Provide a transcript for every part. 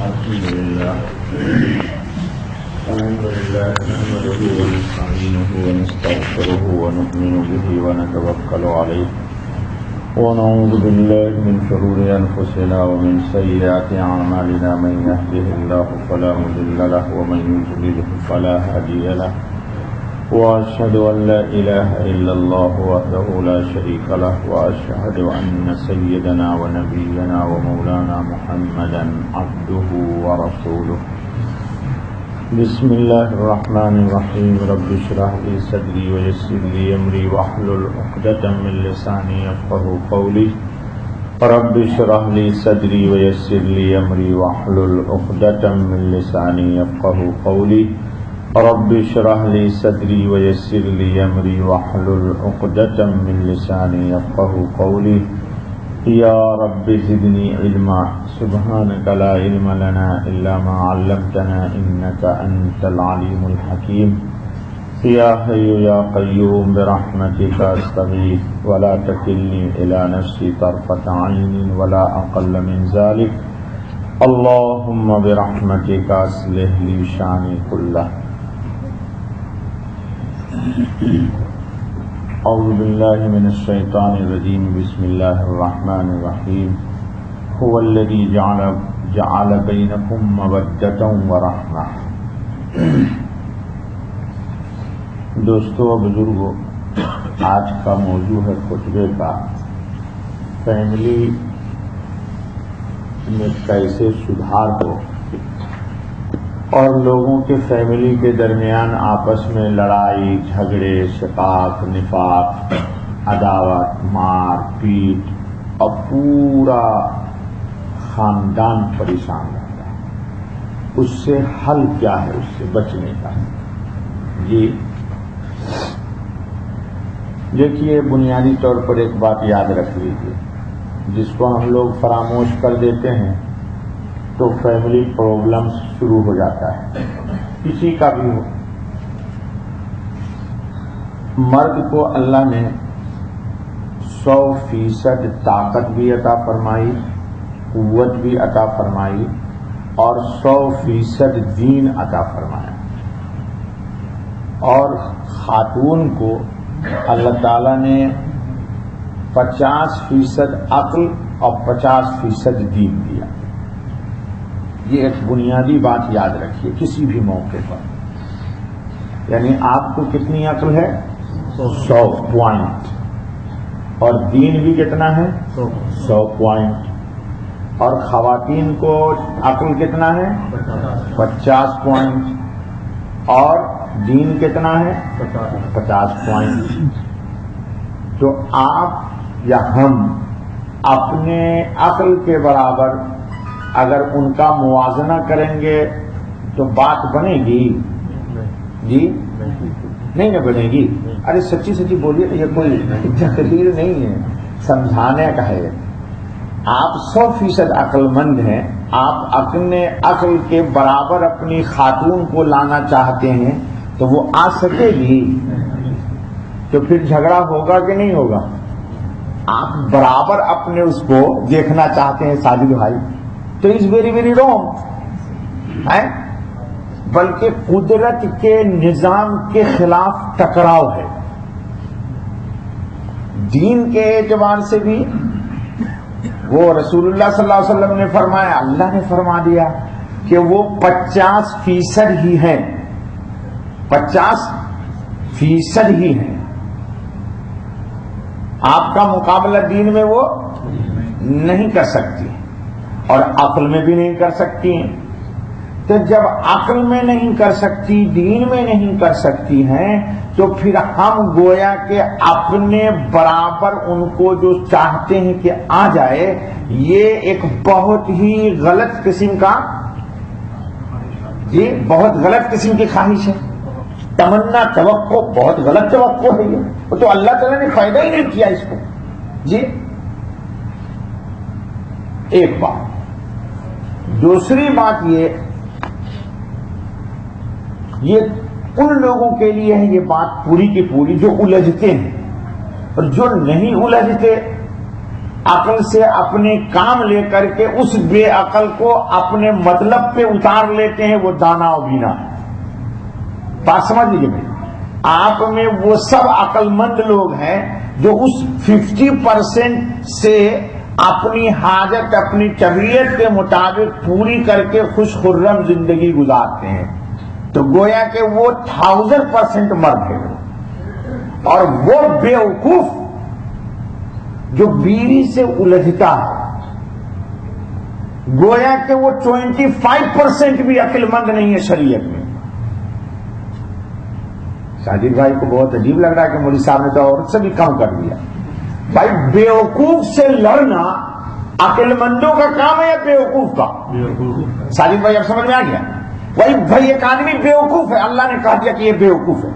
الحمد لله نحمده ونستعينه ونستغفره ونؤمن به ونتوكل عليه ونعوذ بالله من شرور أنفسنا ومن سيئات أعمالنا من يهده الله فلا مضل له ومن يضلل فلا هادي له وأشهد أن لا إله إلا الله وحده لا شريك له وأشهد أن سيدنا ونبينا ومولانا محمدا عبده ورسوله بسم الله الرحمن الرحيم رب اشرح لي صدري ويسر لي أمري واحلل عقدة من لساني يفقهوا قولي رب اشرح لي صدري ويسر لي أمري واحلل عقدة من لساني يفقهوا قولي رب اشرح لي صدري ويسر لي أمري واحلل عقدة من لساني يفقهوا قولي يا رب زدني علما سبحانك لا علم لنا إلا ما علمتنا إنك أنت العليم الحكيم يا حي يا قيوم برحمتك أستغيث ولا تكلني إلى نفسي طرفة عين ولا أقل من ذلك اللهم برحمتك أصلح لي شأني كله اعوذ باللہ من الشیطان الرجیم بسم اللہ الرحمن الرحیم هو الذی جعل بینکم مودۃ ورحمۃ۔ دوستو و بزرگو، آج کا موضوع ہے خطبے کا فیملی میں کیسے سدھار ہو اور لوگوں کے فیملی کے درمیان آپس میں لڑائی جھگڑے شقاق نفاق عداوت مار پیٹ اور پورا خاندان پریشان رہتا ہے، اس سے حل کیا ہے، اس سے بچنے کا؟ جی دیکھیے، بنیادی طور پر ایک بات یاد رکھ لیجیے، جس کو ہم لوگ فراموش کر دیتے ہیں تو فیملی پرابلمز شروع ہو جاتا ہے، کسی کا بھی ہو۔ مرد کو اللہ نے 100% طاقت بھی عطا فرمائی، قوت بھی عطا فرمائی اور 100% دین عطا فرمایا، اور خاتون کو اللہ تعالی نے 50% عقل اور 50% دین دیا۔ یہ ایک بنیادی بات یاد رکھیے کسی بھی موقع پر، یعنی آپ کو کتنی عقل ہے؟ 100 پوائنٹ، اور دین بھی کتنا ہے؟ 100 پوائنٹ، اور خواتین کو عقل کتنا ہے؟ 50 پوائنٹ، اور دین کتنا ہے؟ 50 پوائنٹ۔ تو آپ یا ہم اپنے عقل کے برابر اگر ان کا موازنہ کریں گے تو بات بنے گی؟ جی نہیں نہ بنے گی۔ ارے سچی سچی بولیے، یہ کوئی تقریر نہیں ہے، سمجھانے کا ہے۔ آپ 100% عقل مند ہیں، آپ اپنے عقل کے برابر اپنی خاتون کو لانا چاہتے ہیں تو وہ آ سکے گی؟ تو پھر جھگڑا ہوگا کہ نہیں ہوگا؟ آپ برابر اپنے اس کو دیکھنا چاہتے ہیں ساجد بھائی، تو از ویری ویری رانگ ہے، بلکہ قدرت کے نظام کے خلاف ٹکراؤ ہے۔ دین کے اعتبار سے بھی وہ رسول اللہ صلی اللہ علیہ وسلم نے فرمایا، اللہ نے فرما دیا کہ وہ 50% ہی ہیں، 50% ہی ہیں۔ آپ کا مقابلہ دین میں وہ نہیں کر سکتی اور عقل میں بھی نہیں کر سکتی ہیں۔ تو جب عقل میں نہیں کر سکتی، دین میں نہیں کر سکتی ہیں، تو پھر ہم گویا کہ اپنے برابر ان کو جو چاہتے ہیں کہ آ جائے، یہ ایک بہت ہی غلط قسم کا، جی بہت غلط قسم کی خواہش ہے، تمنا، توقع، بہت غلط توقع ہے یہ، تو اللہ تعالیٰ نے فائدہ ہی نہیں کیا اس کو۔ جی ایک بات، دوسری بات یہ ان لوگوں کے لیے ہے یہ بات پوری کی پوری جو الجھتے ہیں، اور جو نہیں الجھتے عقل سے اپنے کام لے کر کے اس بے عقل کو اپنے مطلب پہ اتار لیتے ہیں، وہ دانا و بینا ہے۔ بات سمجھ لیجیے بھائی، آپ میں وہ سب عقل مند لوگ ہیں جو اس 50% سے اپنی حاجت اپنی طبیعت کے مطابق پوری کر کے خوش خرم زندگی گزارتے ہیں، تو گویا کہ وہ 1000% مرد ہے۔ اور وہ بیوقوف جو بیوی سے الجھتا ہے، گویا کہ وہ 25% بھی عقل مند نہیں ہے شریعت میں۔ شاجد بھائی کو بہت عجیب لگ رہا ہے کہ مولوی صاحب نے تو عورت سے بھی کم کر دیا۔ بھائی بیوقوف سے لڑنا عقل مندوں کا کام ہے یا بیوقوف کا؟ شاجد بھائی اب سمجھ میں آ گیا؟ بھائی ایک آدمی بیوقوف ہے، اللہ نے کہا دیا کہ یہ بیوقوف ہے،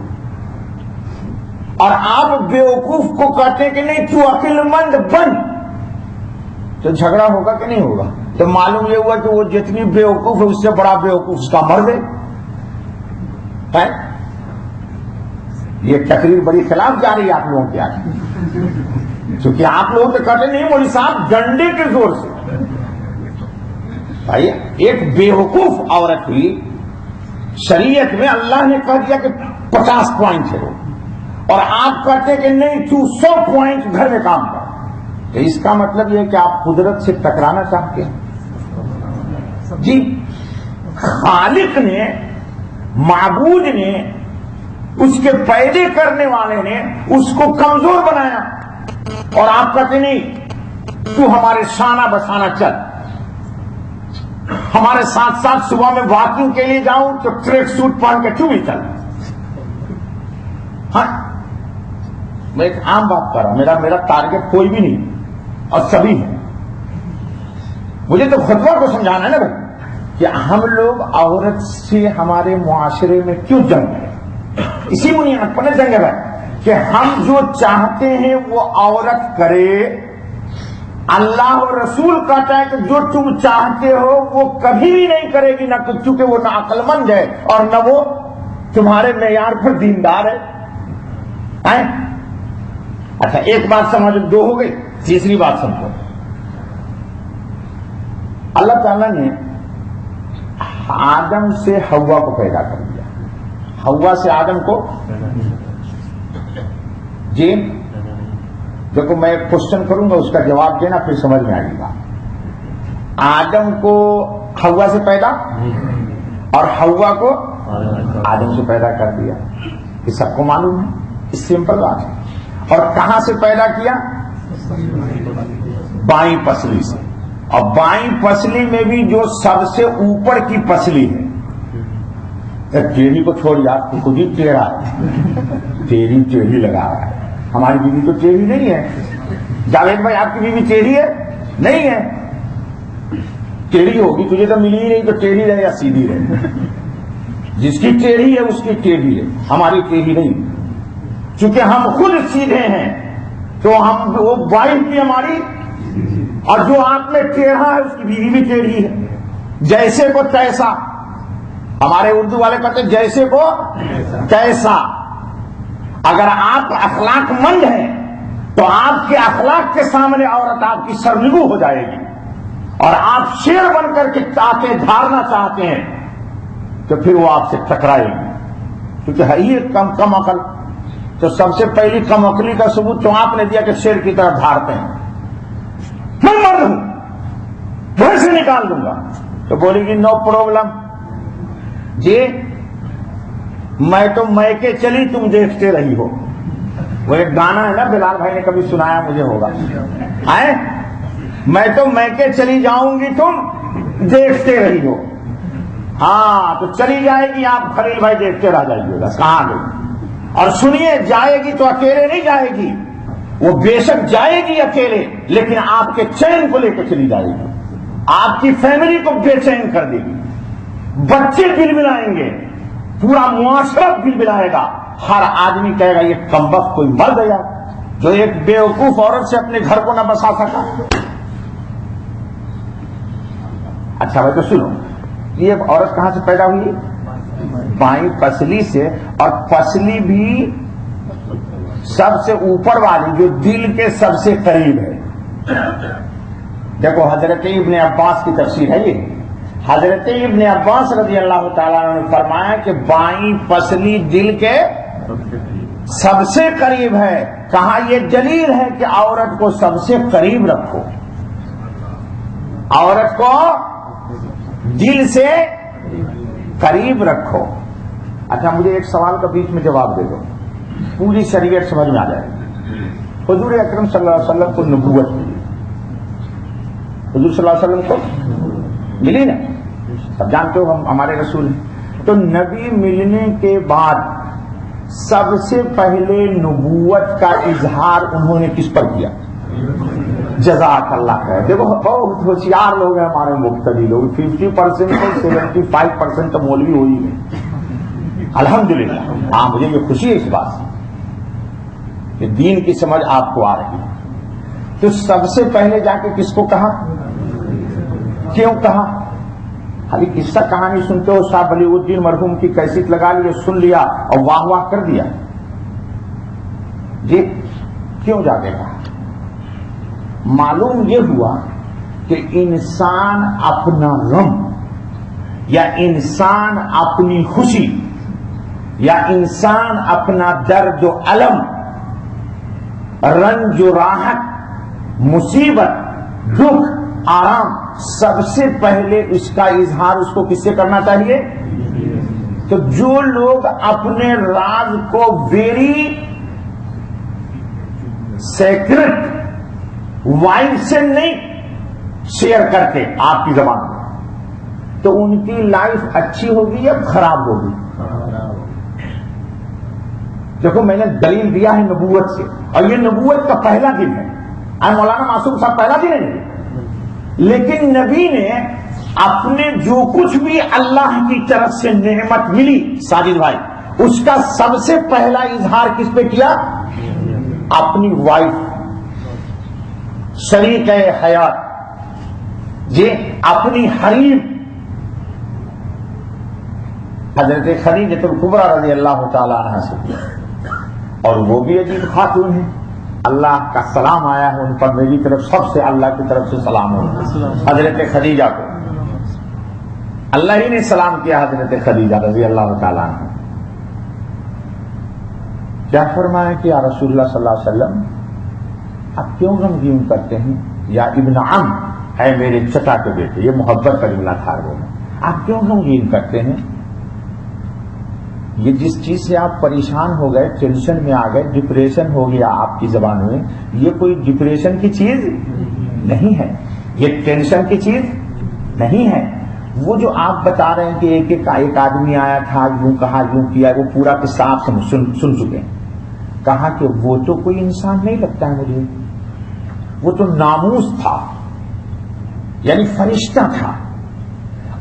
اور آپ بیوقوف کو کہتے ہیں کہ نہیں تو عقل مند بن، تو جھگڑا ہوگا کہ نہیں ہوگا؟ تو معلوم یہ ہوا کہ وہ جتنی بیوقوف ہے اس سے بڑا بیوقوف اس کا مرد ہے۔ یہ تقریر بڑی خلاف جا رہی ہے آپ لوگوں کے آگے، کیونکہ آپ لوگ تو کہتے نہیں مولوی صاحب ڈنڈے کے زور سے۔ بھائی ایک بیوقوف عورت ہوئی، شریعت میں اللہ نے کہہ دیا کہ 50 پوائنٹ ہے وہ، اور آپ کہتے ہیں کہ نہیں تو 100 پوائنٹ گھر میں کام کر، تو اس کا مطلب یہ ہے کہ آپ قدرت سے ٹکرانا چاہتے ہیں؟ جی، خالق نے، معبود نے، اس کے پیدا کرنے والے نے اس کو کمزور بنایا، اور آپ کہتے نہیں تو ہمارے شانہ بشانہ چل، ہمارے ساتھ ساتھ صبح میں واکنگ کے لیے جاؤں تو ٹریک سوٹ پہن کے کیوں بھی چل۔ ہاں میں ایک عام بات کر رہا ہوں، میرا ٹارگٹ کوئی بھی نہیں اور سبھی ہے، مجھے تو خطبہ کو سمجھانا ہے نا بھائی کہ ہم لوگ عورت سے ہمارے معاشرے میں کیوں جنگ ہے، اسی بنیاد پر جنگ ہے کہ ہم جو چاہتے ہیں وہ عورت کرے۔ اللہ اور رسول کہتا ہے کہ جو تم چاہتے ہو وہ کبھی بھی نہیں کرے گی، نہ چونکہ وہ نہ عقل مند ہے اور نہ وہ تمہارے معیار پر دیندار ہے۔ اچھا ایک بات سمجھو، 2 ہو گئی، تیسری بات سمجھو۔ اللہ تعالیٰ نے آدم سے حوا کو پیدا کر دیا، حوا سے آدم کو، جی دیکھو میں ایک کوشچن کروں گا، اس کا جواب دینا پھر سمجھ میں آئے گا۔ آدم کو حوا سے پیدا اور حوا کو آدم سے پیدا کر دیا، یہ سب کو معلوم ہے، اس سمپل بات ہے۔ اور کہاں سے پیدا کیا؟ بائیں پسلی سے، اور بائیں پسلی میں بھی جو سب سے اوپر کی پسلی ہے، ٹیڑھی کو چھوڑ یار، تو خود ہی ٹیڑھا ہے، ٹیڑھی لگا رہا ہے۔ ہماری بیوی تو ٹیڑھی نہیں ہے، جاوید بھائی آپ کی بیوی ٹیڑھی ہے؟ نہیں ہے، ٹیڑھی ہوگی تجھے تو ملی ہی نہیں، تو ٹیڑھی رہے یا سیدھی رہے، جس کی ٹیڑھی ہے اس کی ٹیڑھی ہے، ہماری ٹیڑھی نہیں، چونکہ ہم خود سیدھے ہیں تو ہم وہ وائف بھی ہماری، اور جو آپ میں ٹیڑھا ہے اس کی بیوی بھی ٹیڑھی ہے۔ جیسے کو تیسا، ہمارے اردو والے کہتے ہیں جیسے کو تیسا۔ اگر آپ اخلاق مند ہیں تو آپ کے اخلاق کے سامنے عورت آپ کی سرنگو ہو جائے گی، اور آپ شیر بن کر کے تاکہ دھارنا چاہتے ہیں تو پھر وہ آپ سے ٹکرائے گی، کیونکہ ہے ہی کم عقل۔ تو سب سے پہلی کم عقلی کا ثبوت تو آپ نے دیا کہ شیر کی طرح دھارتے ہیں، میں مرد ہوں گھر سے نکال دوں گا، تو بولے گی نو پرابلم جی، میں تو میکے چلی تم دیکھتے رہی ہو، وہ ایک گانا ہے نا بلال بھائی نے کبھی سنایا مجھے ہوگا، میں تو میکے چلی جاؤں گی تم دیکھتے رہی ہو۔ ہاں تو چلی جائے گی آپ، خلیل بھائی دیکھتے رہ جائیے گا کہاں گئی۔ اور سنیے، جائے گی تو اکیلے نہیں جائے گی، وہ بے شک جائے گی اکیلے، لیکن آپ کے چین کو لے کے چلی جائے گی، آپ کی فیملی کو بے چین کر دے گی، بچے بلبلائیں گے، پورا معاشرہ بلبلائے گا، ہر آدمی کہے گا یہ کمبخت کوئی مرد ہے جو ایک بیوقوف عورت سے اپنے گھر کو نہ بسا سکا۔ اچھا بھائی تو سنو، یہ عورت کہاں سے پیدا ہوئی؟ بائیں پسلی سے، اور پسلی بھی سب سے اوپر والی جو دل کے سب سے قریب ہے، دیکھو حضرت ابن عباس کی تفسیر ہے یہ. حضرت ابن عباس رضی اللہ تعالیٰ عنہ نے فرمایا کہ بائیں پسلی دل کے سب سے قریب ہے. کہا یہ دلیل ہے کہ عورت کو سب سے قریب رکھو, عورت کو دل سے قریب رکھو. اچھا مجھے ایک سوال کا بیچ میں جواب دے دو, پوری شریعت سمجھ میں آ جائے. حضور اکرم صلی اللہ علیہ وسلم کو نبوت ملی, حضور صلی اللہ علیہ وسلم کو ملی نا, اب جانتے ہو ہم ہمارے رسول ہیں. تو نبی ملنے کے بعد سب سے پہلے نبوت کا اظہار انہوں نے کس پر کیا؟ جزاک اللہ خیر. دیکھو بہت ہوشیار لوگ ہیں ہمارے مقتدی لوگ, 50% سے 75% تو مولوی ہوئی ہے الحمدللہ. ہاں مجھے یہ خوشی ہے اس بات سے کہ دین کی سمجھ آپ کو آ رہی ہے. تو سب سے پہلے جا کے کس کو کہا, کیوں کہا؟ خالی قصہ کہانی سنتے ہو, شاہ ولی الدین مرحوم کی کیسٹ لگا لی, سن لیا اور واہ واہ کر دیا جی, کیوں جا کے کہا؟ معلوم یہ ہوا کہ انسان اپنا غم یا انسان اپنی خوشی یا انسان اپنا درد و الم, رنج و راحت, مصیبت, دکھ, آرام, سب سے پہلے اس کا اظہار اس کو کس سے کرنا چاہیے؟ تو جو لوگ اپنے راز کو ویری سیکرٹ وائن سے نہیں شیئر کرتے آپ کی زبان میں, تو ان کی لائف اچھی ہوگی یا خراب ہوگی؟ دیکھو میں نے دلیل دیا ہے نبوت سے, اور یہ نبوت کا پہلا دن ہے. مولانا معصوم صاحب پہلا دن ہے, لیکن نبی نے اپنے جو کچھ بھی اللہ کی طرف سے نعمت ملی ساجد بھائی, اس کا سب سے پہلا اظہار کس پہ کیا؟ اپنی وائف, شریک حیات, جی اپنی حریم حضرت خدیجہ الکبریٰ رضی اللہ تعالی عنہا سے کیا. اور وہ بھی عجیب خاتون ہیں, اللہ کا سلام آیا ہے ان پر میری طرف, سب سے اللہ کی طرف سے سلام ہو. حضرت خدیجہ کو اللہ ہی نے سلام کیا. حضرت خدیجہ رضی اللہ تعالیٰ عنہ کیا فرمایا کہ یا رسول اللہ صلی اللہ علیہ وسلم آپ کیوں غمگین کرتے ہیں؟ یا ابن عم, اے میرے چچا کے بیٹے, یہ محبت کا جملہ تھا وہ, آپ کیوں غمگین کرتے ہیں؟ یہ جس چیز سے آپ پریشان ہو گئے, ٹینشن میں آ گئے, ڈپریشن ہو گیا آپ کی زبان میں, یہ کوئی ڈپریشن کی چیز نہیں ہے, یہ ٹینشن کی چیز نہیں ہے. وہ جو آپ بتا رہے ہیں کہ ایک آدمی آیا تھا, یوں کہا, یوں کیا, وہ پورا قصہ آپ سن چکے ہیں. کہا کہ وہ تو کوئی انسان نہیں لگتا ہے مجھے, وہ تو ناموس تھا, یعنی فرشتہ تھا.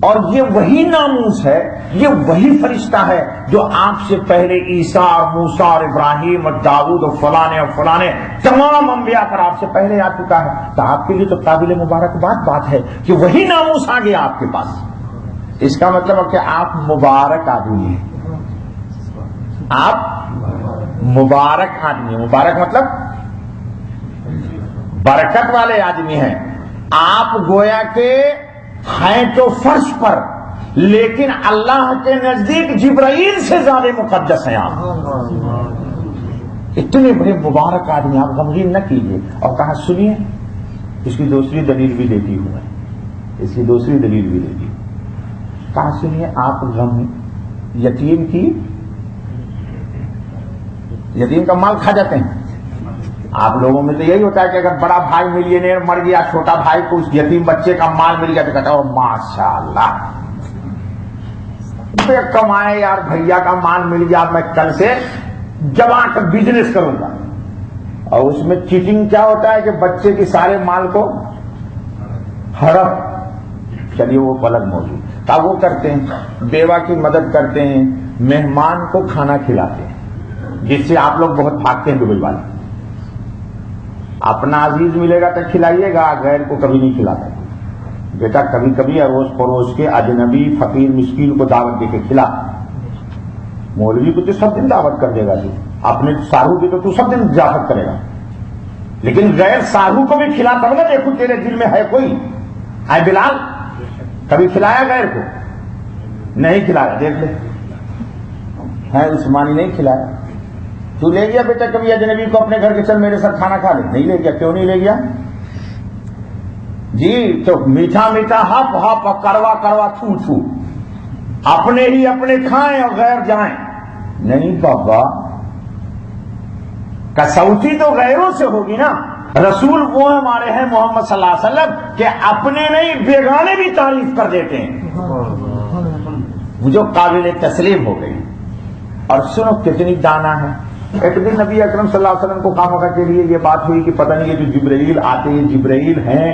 اور یہ وہی ناموس ہے, یہ وہی فرشتہ ہے جو آپ سے پہلے عیسیٰ اور موسیٰ اور ابراہیم اور داؤد اور فلانے تمام انبیاء پر آپ سے پہلے آ چکا ہے. تو آپ کے لیے تو قابل مبارکباد بات ہے کہ وہی ناموس آ گیا آپ کے پاس. اس کا مطلب ہے کہ آپ مبارک آدمی ہیں, آپ مبارک آدمی. مبارک مطلب برکت والے آدمی ہیں. آپ گویا کہ ہیں تو فرش پر, لیکن اللہ کے نزدیک جبرائیل سے زیادہ مقدس ہیں آپ. اتنے بڑے مبارک آدمی, آپ غمگین نہ کیجیے. اور کہا سنیے, اس کی دوسری دلیل بھی دیتی ہوں میں, اس کی دوسری دلیل بھی دیتی ہوں. کہا سنیے, آپ غم یتیم کا مال کھا جاتے ہیں. آپ لوگوں میں تو یہی ہوتا ہے کہ اگر بڑا بھائی ملینئر مر گیا, چھوٹا بھائی کو اس یتیم بچے کا مال مل گیا تو کہتا ہے ماشاءاللہ بے کمائے یار, بھیا کا مال مل گیا, میں کل سے جمع کر بزنس کروں گا. اور اس میں چیٹنگ کیا ہوتا ہے کہ بچے کے سارے مال کو ہڑپ. چلیے وہ الگ موضوع. تب وہ کرتے ہیں, بیوہ کی مدد کرتے ہیں, مہمان کو کھانا کھلاتے ہیں, جس سے آپ لوگ بہت بھاگتے ہیں دبئی والے. اپنا عزیز ملے گا تو کھلائیے گا, غیر کو کبھی نہیں کھلاتا. بیٹا کبھی کبھی اروس پڑوس کے اجنبی فقیر مسکین کو دعوت دے کے کھلا. مولوی کو تو سب دن دعوت کر دے گا, اپنے سارو کی تو سب دن ضیافت کرے گا. لیکن غیر ساہو کو بھی کھلا تب نہ دیکھو تیرے دل میں ہے کوئی. اے بلال کبھی کھلایا غیر کو؟ نہیں کھلایا. دیکھ لے ہے عثمانی نہیں کھلایا. تو لے گیا بیٹا کبھی اجنبی کو اپنے گھر کے چل میرے ساتھ کھانا کھا لے؟ نہیں لے گیا. کیوں نہیں لے گیا جی؟ تو میٹھا میٹھا ہپ ہپ کروا کروا چھو چھو اپنے ہی اپنے کھائیں اور غیر جائیں. نہیں بابا کسوٹی تو غیروں سے ہوگی نا. رسول وہ ہمارے ہیں محمد صلی اللہ علیہ وسلم کہ اپنے نہیں بیگانے بھی تعریف کر دیتے ہیں. وہ جو قابل تسلیم ہو گئی. اور سنو کتنی دانا ہے. ایک دن نبی اکرم صلی اللہ علیہ وسلم کو خامخواہ کے لیے یہ بات ہوئی کہ پتہ نہیں یہ جو جبرائیل آتے ہیں جبرائیل ہیں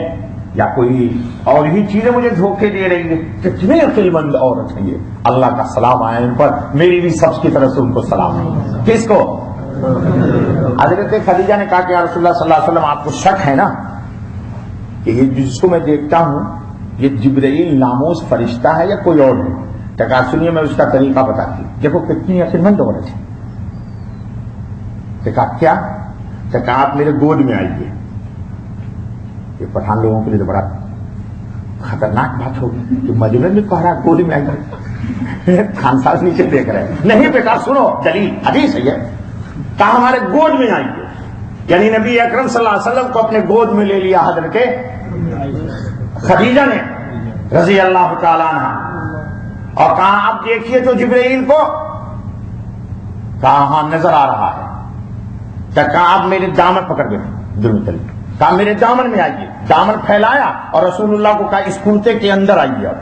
یا کوئی اور ہی چیزیں مجھے دھوکے دے رہی ہیں. کتنے عقل مند عورت ہیں یہ. اللہ کا سلام آیا ان پر. میری بھی سب کی طرف سے ان کو سلام ہے. کس کو؟ حضرت خدیجہ نے کہا کہ یا رسول اللہ صلی اللہ علیہ وسلم آپ کو شک ہے نا کہ یہ جس کو میں دیکھتا ہوں یہ جبرائیل ناموس فرشتہ ہے یا کوئی اور ہے؟ تو کہا سنیے میں اس کا طریقہ بتاتی ہوں. دیکھو کتنی عقل مند عورت ہے. کہا کیا؟ کہا آپ میرے گود میں آئیے. یہ پٹھان لوگوں کے لیے تو بڑا خطرناک بات ہوگی کہ مجنون نے کہا رہا گود میں آئیے. خان صاحب نیچے دیکھ رہے ہیں. نہیں بیٹا سنو دلیل حدیث ہے. کہا ہمارے گود میں آئیے. یعنی نبی اکرم صلی اللہ علیہ وسلم کو اپنے گود میں لے لیا حضرت خدیجہ نے رضی اللہ تعالیٰ عنہ اور کہا آپ دیکھیے تو جبرائیل کو. کہا ہاں نظر آ رہا ہے. کہا آپ میرے دامن پکڑ گئے دل میں تلی. کہا میرے دامن میں آئیے. دامن پھیلایا اور رسول اللہ کو کہا اس کرتے کے اندر آئیے. اب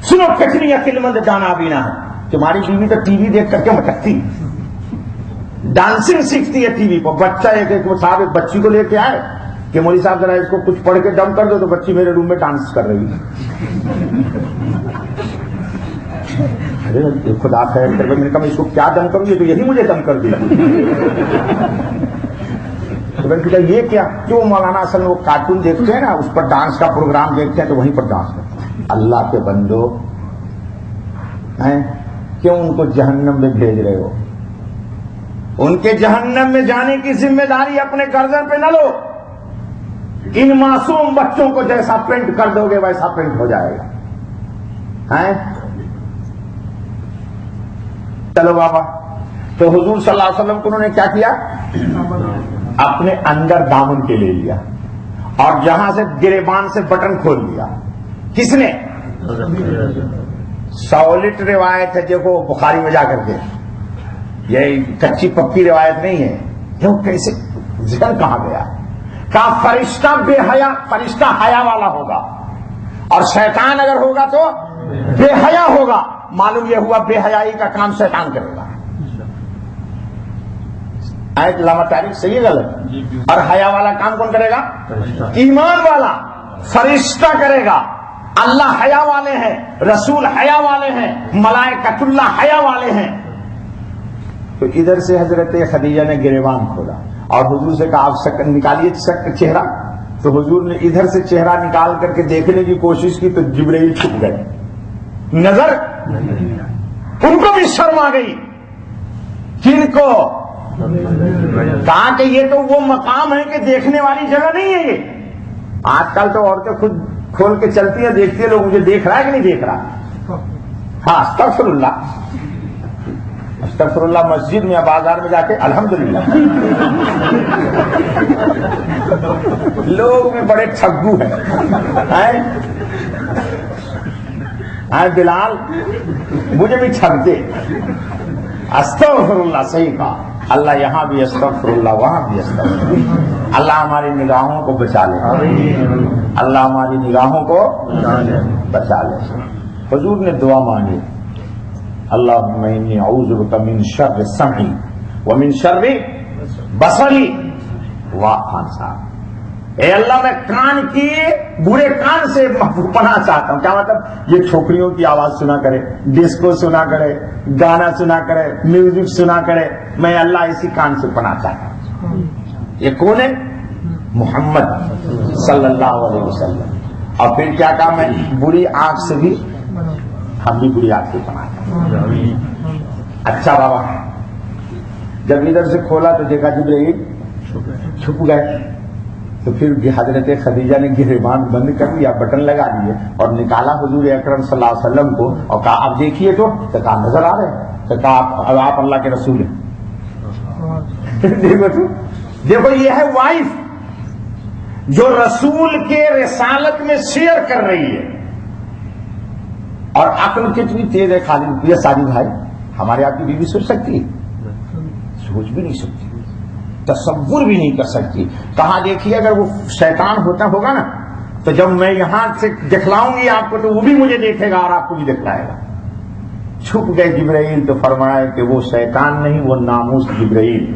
سنو کتنی عقل مند دانا بینا ہے. تمہاری بیوی تو ٹی وی دیکھ کر کے مٹکتی ڈانسنگ سیکھتی ہے ٹی وی پر. بچہ ایک صاحب ایک بچی کو لے کے آئے کہ مولوی صاحب ذرا اس کو کچھ پڑھ کے دم کر دو. تو بچی میرے روم میں ڈانس کر رہی ہے. ارے خدا خیر کر. میں نے کہا میں اس کو کیا دم کروں گی؟ تو یہی مجھے دم کر دیا. تو میں نے کہا یہ کیا؟ جو مولانا اصل میں وہ کارٹون دیکھتے ہیں نا اس پر ڈانس کا پروگرام دیکھتے ہیں تو وہیں پر ڈانس کرتے ہیں. اللہ کے بندو کیوں ان کو جہنم میں بھیج رہے ہو؟ ان کے جہنم میں جانے کی ذمہ داری اپنے گردن پہ نہ لو. ان معصوم بچوں کو جیسا پینٹ کر دو گے ویسا پینٹ ہو جائے گا. چلو بابا. تو حضور صلی اللہ علیہ وسلم کو انہوں نے کیا کیا؟ اپنے اندر دامن کے لے لیا اور جہاں سے گریبان سے بٹن کھول لیا. کس نے؟ سالٹ روایت ہے دیکھو بخاری میں جا کر کے. یہ کچی پکی روایت نہیں ہے. کیوں کیسے ذکر کہاں گیا؟ کہا فرشتہ بے حیا، فرشتہ حیا والا ہوگا اور شیطان اگر ہوگا تو بے حیا ہوگا. معلوم یہ ہوا بے حیائی کا کام شیطان کرے گا. آیت علامہ تاریخ صحیح ہے غلط؟ اور حیا والا کام کون کرے گا؟ ایمان والا فرشتہ کرے گا. اللہ حیا والے ہیں، رسول حیا والے ہیں، ملائکۃ اللہ حیا والے ہیں. تو ادھر سے حضرت خدیجہ نے گریبان کھولا اور حضور سے کہا آپ نکالیے چہرہ. تو حضور نے ادھر سے چہرہ نکال کر کے دیکھنے کی کوشش کی تو جبرائیل چھپ گئے. نظر ان کو بھی شرم آ گئی. کن کو؟ کہا کہ یہ تو وہ مقام ہے کہ دیکھنے والی جگہ نہیں ہے. یہ آج کل تو عورتیں خود کھول کے چلتی ہیں، دیکھتی ہیں لوگ مجھے دیکھ رہا ہے کہ نہیں دیکھ رہا. ہاں استغفر اللہ استغفر اللہ. مسجد میں بازار میں جا کے الحمدللہ. لوگ بھی بڑے ٹھگو ہیں. بلال مجھے بھی ٹھگ دے. استغفر اللہ. صحیح کہا. اللہ یہاں بھی استغفر اللہ وہاں بھی استغفر اللہ. اللہ ہماری نگاہوں کو بچا لے. اللہ ہماری نگاہوں کو بچا لے. حضور نے دعا مانگی اللہم انی اعوذ بک من شر سمعی ومن شر بصری. واہ خان صاحب. اے اللہ میں کان کی برے کان سے پناہ چاہتا ہوں. کیا مطلب؟ یہ چھوکریوں کی آواز سنا کرے، ڈسکو سنا کرے، گانا سنا کرے، میوزک سنا کرے. میں اللہ اسی کان سے پناہ چاہتا ہوں. یہ کون ہے؟ محمد صلی اللہ علیہ وسلم. اور پھر کیا کہا؟ میں بری آنکھ سے بھی، ہم بھی بری آنکھ سے پناہ چاہتے ہیں. اچھا بابا. جب ادھر سے کھولا تو دیکھا جبرائیل چھپ گئے تو پھر حضرت خدیجہ نے گریبان بند کر دیا, بٹن لگا دیے اور نکالا حضور اکرم صلی اللہ علیہ وسلم کو اور کہا اب دیکھیے تو کہا نظر آ رہے ہیں, تو کہا آپ اللہ کے رسول ہیں. دیکھو یہ ہے وائف جو رسول کے رسالت میں شیئر کر رہی ہے. اور عقل کتنی تیز ہے خالد, یہ ساری بھائی ہمارے آپ کی بیوی سوچ سکتی ہے؟ سوچ بھی نہیں سکتی, تصور بھی نہیں کر سکتی. کہاں دیکھیے اگر وہ شیطان ہوتا ہوگا نا تو جب میں یہاں سے دکھلاؤں گی آپ کو تو وہ بھی مجھے دیکھے گا اور آپ کو بھی دکھلائے گا. چھپ گئے جبرائیل تو فرمایا کہ وہ شیطان نہیں, وہ ناموس جبرائیل.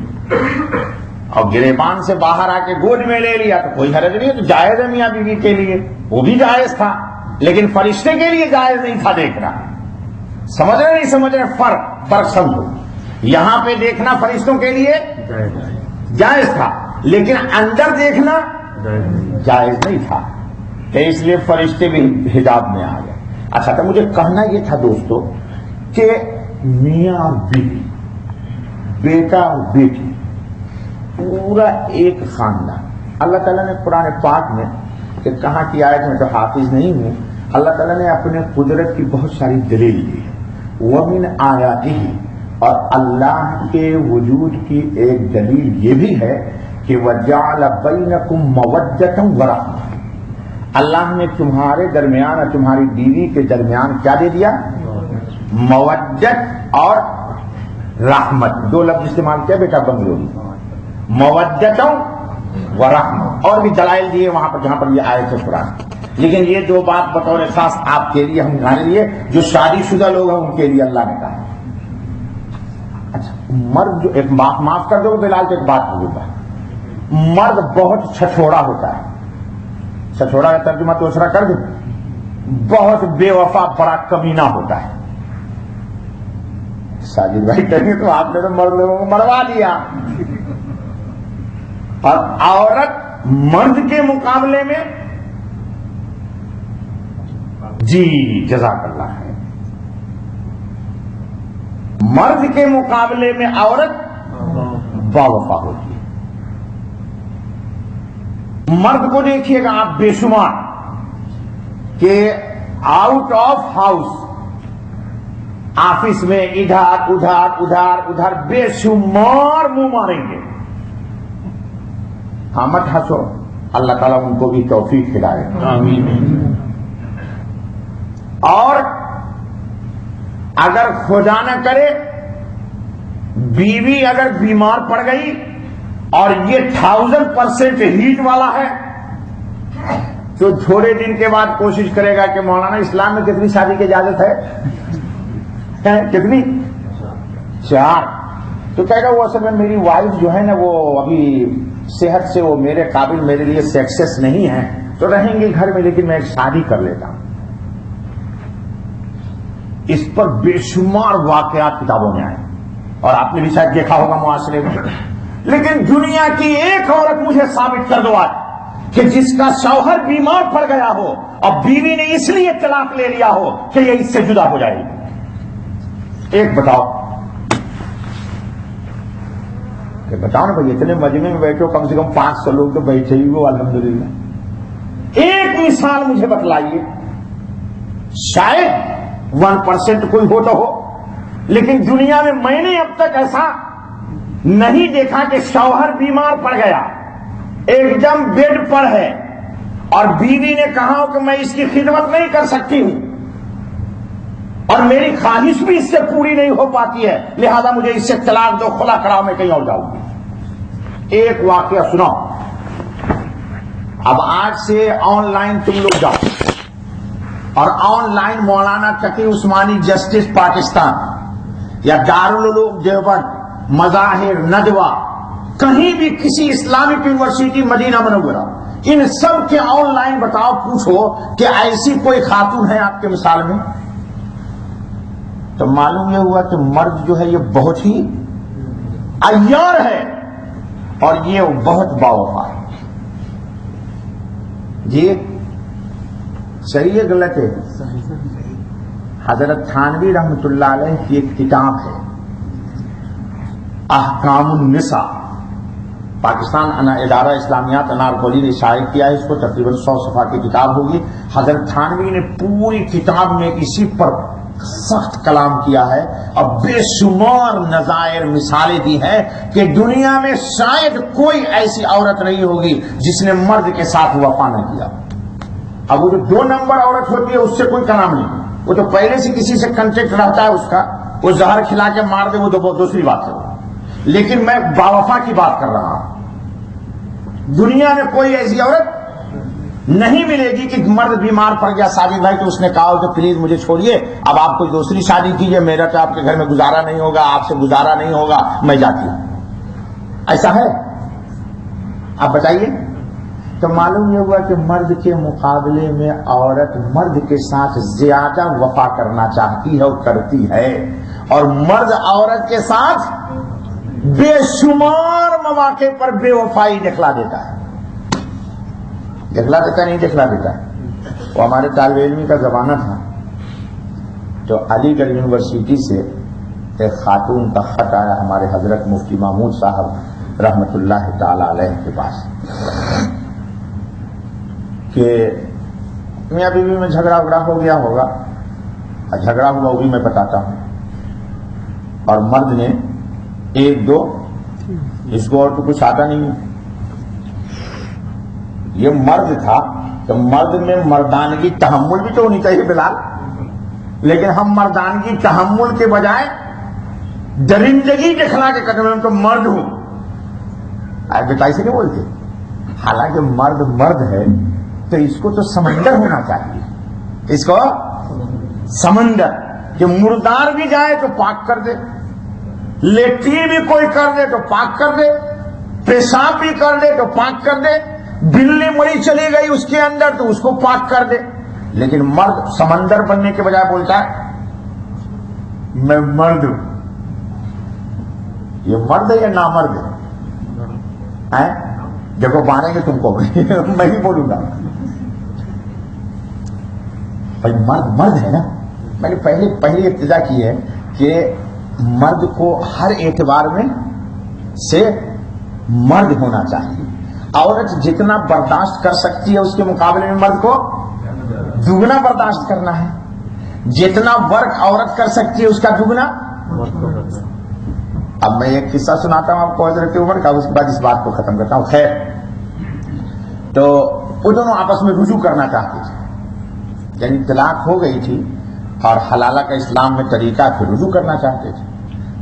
اور گریبان سے باہر آ کے گود میں لے لیا تو کوئی حرج نہیں, تو جائز ہے میاں بیوی کے لیے, وہ بھی جائز تھا, لیکن فرشتے کے لیے جائز نہیں تھا دیکھنا. سمجھ رہے نہیں سمجھ رہے؟ فرق سمجھو. یہاں پہ دیکھنا فرشتوں کے لیے جائز تھا, لیکن اندر دیکھنا جائز نہیں تھا, تو اس لیے فرشتے بھی حجاب میں آ گئے. اچھا, تو مجھے کہنا یہ تھا دوستو کہ میاں اور بیوی, بیٹا اور بیٹی, پورا ایک خاندان. اللہ تعالیٰ نے قرآن پاک میں کہ کہاں کی آیت میں تو حافظ نہیں ہوں, اللہ تعالیٰ نے اپنے قدرت کی بہت ساری دلیل دی ہے. وَمِنْ آیَاتِهِ, اور اللہ کے وجود کی ایک دلیل یہ بھی ہے کہ وَجَعَلَ بَيْنَكُمْ مَوَدَّةً وَرَحْمَةً, اللہ نے تمہارے درمیان اور تمہاری بیوی کے درمیان کیا دے دیا؟ مودت اور رحمت. دو لفظ استعمال کیا بیٹا بنگلوری, مودت و رحمت. اور بھی دلائل دیے وہاں پر جہاں پر یہ آیت ہے قرآن, لیکن یہ دو بات بطور خاص آپ کے لیے, ہمارے لیے جو شادی شدہ لوگ ہیں ان کے لیے اللہ نے کہا. اچھا, مرد جو ایک معاف کر دو بلال تو ایک بات بولتا ہے, مرد بہت چھچوڑا ہوتا ہے. چھچوڑا کا ترجمہ تو دوسرا کر دیں, بہت بے وفا بڑا کمینہ ہوتا ہے. ساجد بھائی کہیں تو آپ نے تو مرد لوگوں کو مروا دیا, اور عورت مرد کے مقابلے میں, جی جزاک اللہ ہے, مرد کے مقابلے میں عورت باوفا ہوتی ہے. مرد کو دیکھیے گا آپ بے شمار کہ آؤٹ آف ہاؤس, آفس میں ادھر ادھر ادھر ادھر بے شمار منہ ماریں گے. ہاں مت ہنسو, اللہ تعالیٰ ان کو بھی توفیق کھلائے. آمین. اور اگر خدا نہ کرے بیوی اگر بیمار پڑ گئی اور یہ 1000% ہیٹ والا ہے تو تھوڑے دن کے بعد کوشش کرے گا کہ مولانا اسلام میں کتنی شادی کی اجازت ہے؟ کتنی؟ 4. تو کہے گا وہ اصل میں میری وائف جو ہے نا وہ ابھی صحت سے وہ میرے قابل, میرے لیے سکسیس نہیں ہے, تو رہیں گے گھر میں, لیکن میں ایک شادی کر لیتا ہوں. اس پر بے شمار واقعات کتابوں میں آئے اور آپ نے بھی شاید دیکھا ہوگا معاشرے میں. لیکن دنیا کی ایک عورت مجھے ثابت کر دو آج کہ جس کا شوہر بیمار پڑ گیا ہو اور بیوی نے اس لیے طلاق لے لیا ہو کہ یہ اس سے جدا ہو جائے گی. ایک بتاؤ, کہ بتاؤ نا بھائی, اتنے مجمع میں بیٹھے ہو, کم سے کم 500 لوگ تو بیٹھے ہی ہو الحمدللہ. ایک مثال مجھے بتلائیے, شاید 1% کوئی ہو تو ہو, لیکن دنیا میں نے اب تک ایسا نہیں دیکھا کہ شوہر بیمار پڑ گیا, ایک دم بیڈ پر ہے اور بیوی نے کہا کہ میں اس کی خدمت نہیں کر سکتی ہوں اور میری خواہش بھی اس سے پوری نہیں ہو پاتی ہے, لہذا مجھے اس سے طلاق دو, خلا کراؤ, میں کہیں اور جاؤں گی. ایک واقعہ سناؤ. اب آج سے آن لائن تم لوگ جاؤ اور on line Maulana Taqi Usmani justice Pakistan یا دارالعلوم دیوبند, مظاہر, ندوہ, کہیں بھی کسی اسلامک یونیورسٹی مدینہ منورہ, ان سب کے آن لائن بتاؤ, پوچھو کہ ایسی کوئی خاتون ہے آپ کے مثال میں, تو معلوم یہ ہوا کہ مرد جو ہے یہ بہت ہی عیار ہے اور یہ بہت باوفا ہے. جی صحیح ہے غلط ہے؟ حضرت تھانوی رحمت اللہ علیہ کی ایک کتاب ہے احکام النساء, پاکستان ادارہ اسلامیات انارکولی نے شائع کیا ہے اس کو، تقریباً 100 صفحہ کی کتاب ہوگی. حضرت تھانوی نے پوری کتاب میں اسی پر سخت کلام کیا ہے اور بے شمار نظائر مثالیں دی ہیں کہ دنیا میں شاید کوئی ایسی عورت نہیں ہوگی جس نے مرد کے ساتھ وفا نہ کیا. اب وہ جو 2 نمبر عورت ہوتی ہے اس سے کوئی کلام نہیں، وہ تو پہلے سے کسی سے کنٹیکٹ رہتا ہے اس کا، وہ زہر کھلا کے مار دے وہ تو بہت دوسری بات ہے. لیکن میں باوفا کی بات کر رہا ہوں. دنیا میں کوئی ایسی عورت نہیں ملے گی کہ مرد بیمار پڑ گیا ثابت بھائی تو اس نے کہا کہ پلیز مجھے چھوڑیے، اب آپ کوئی دوسری شادی کیجئے، میرا تو آپ کے گھر میں گزارا نہیں ہوگا، آپ سے گزارا نہیں ہوگا، میں جاتی ہوں. ایسا ہے؟ آپ بتائیے. تو معلوم یہ ہوا کہ مرد کے مقابلے میں عورت مرد کے ساتھ زیادہ وفا کرنا چاہتی ہے اور کرتی ہے، اور مرد عورت کے ساتھ بے شمار مواقع پر بے وفائی دکھلا دیتا ہے. دکھلا دیتا نہیں دکھلا دیتا ہے. وہ ہمارے طالب علمی کا زمانہ تھا تو علی گڑھ یونیورسٹی سے ایک خاتون کا خط آیا ہمارے حضرت مفتی محمود صاحب رحمت اللہ تعالی علیہ کے پاس کہ میاں بیوی میں جھگڑا وگڑا ہو گیا ہوگا، جھگڑا ہوا وہ بھی میں بتاتا ہوں، اور مرد نے 1-2 اس کو اور تو کچھ آتا نہیں ہے. یہ مرد تھا تو مرد میں مردانگی تحمل بھی تو ہونی چاہیے بلال، لیکن ہم مردانگی تحمل کے بجائے درندگی دکھلا کے کہتے ہیں تو مرد ہوں. بیٹا ایسے نہیں بولتے. حالانکہ مرد ہے تو اس کو تو سمندر ہونا چاہیے، اس کو سمندر کہ مردار بھی جائے تو پاک کر دے، لیٹرین بھی کوئی کر دے تو پاک کر دے، پیشاب بھی کر دے تو پاک کر دے، بلی مری چلی گئی اس کے اندر تو اس کو پاک کر دے. لیکن مرد سمندر بننے کے بجائے بولتا ہے میں مرد ہوں. یہ مرد ہے یا نامرد ہے؟ دیکھو ماریں گے تم کو میں ہی بولوں گا. بھائی مرد ہے نا. میں نے پہلی ابتدا کی ہے کہ مرد کو ہر اعتبار میں سے مرد ہونا چاہیے. عورت جتنا برداشت کر سکتی ہے اس کے مقابلے میں مرد کو دگنا برداشت کرنا ہے. جتنا ورک عورت کر سکتی ہے اس کا دگنا. اب میں ایک قصہ سناتا ہوں آپ کو حضرت عمر کا، اس کے بعد اس بات کو ختم کرتا ہوں. خیر، تو وہ دونوں آپس میں رجوع کرنا چاہتے تھے، یعنی طلاق ہو گئی تھی اور حلالہ کا اسلام میں طریقہ پھر رجوع کرنا چاہتے تھے.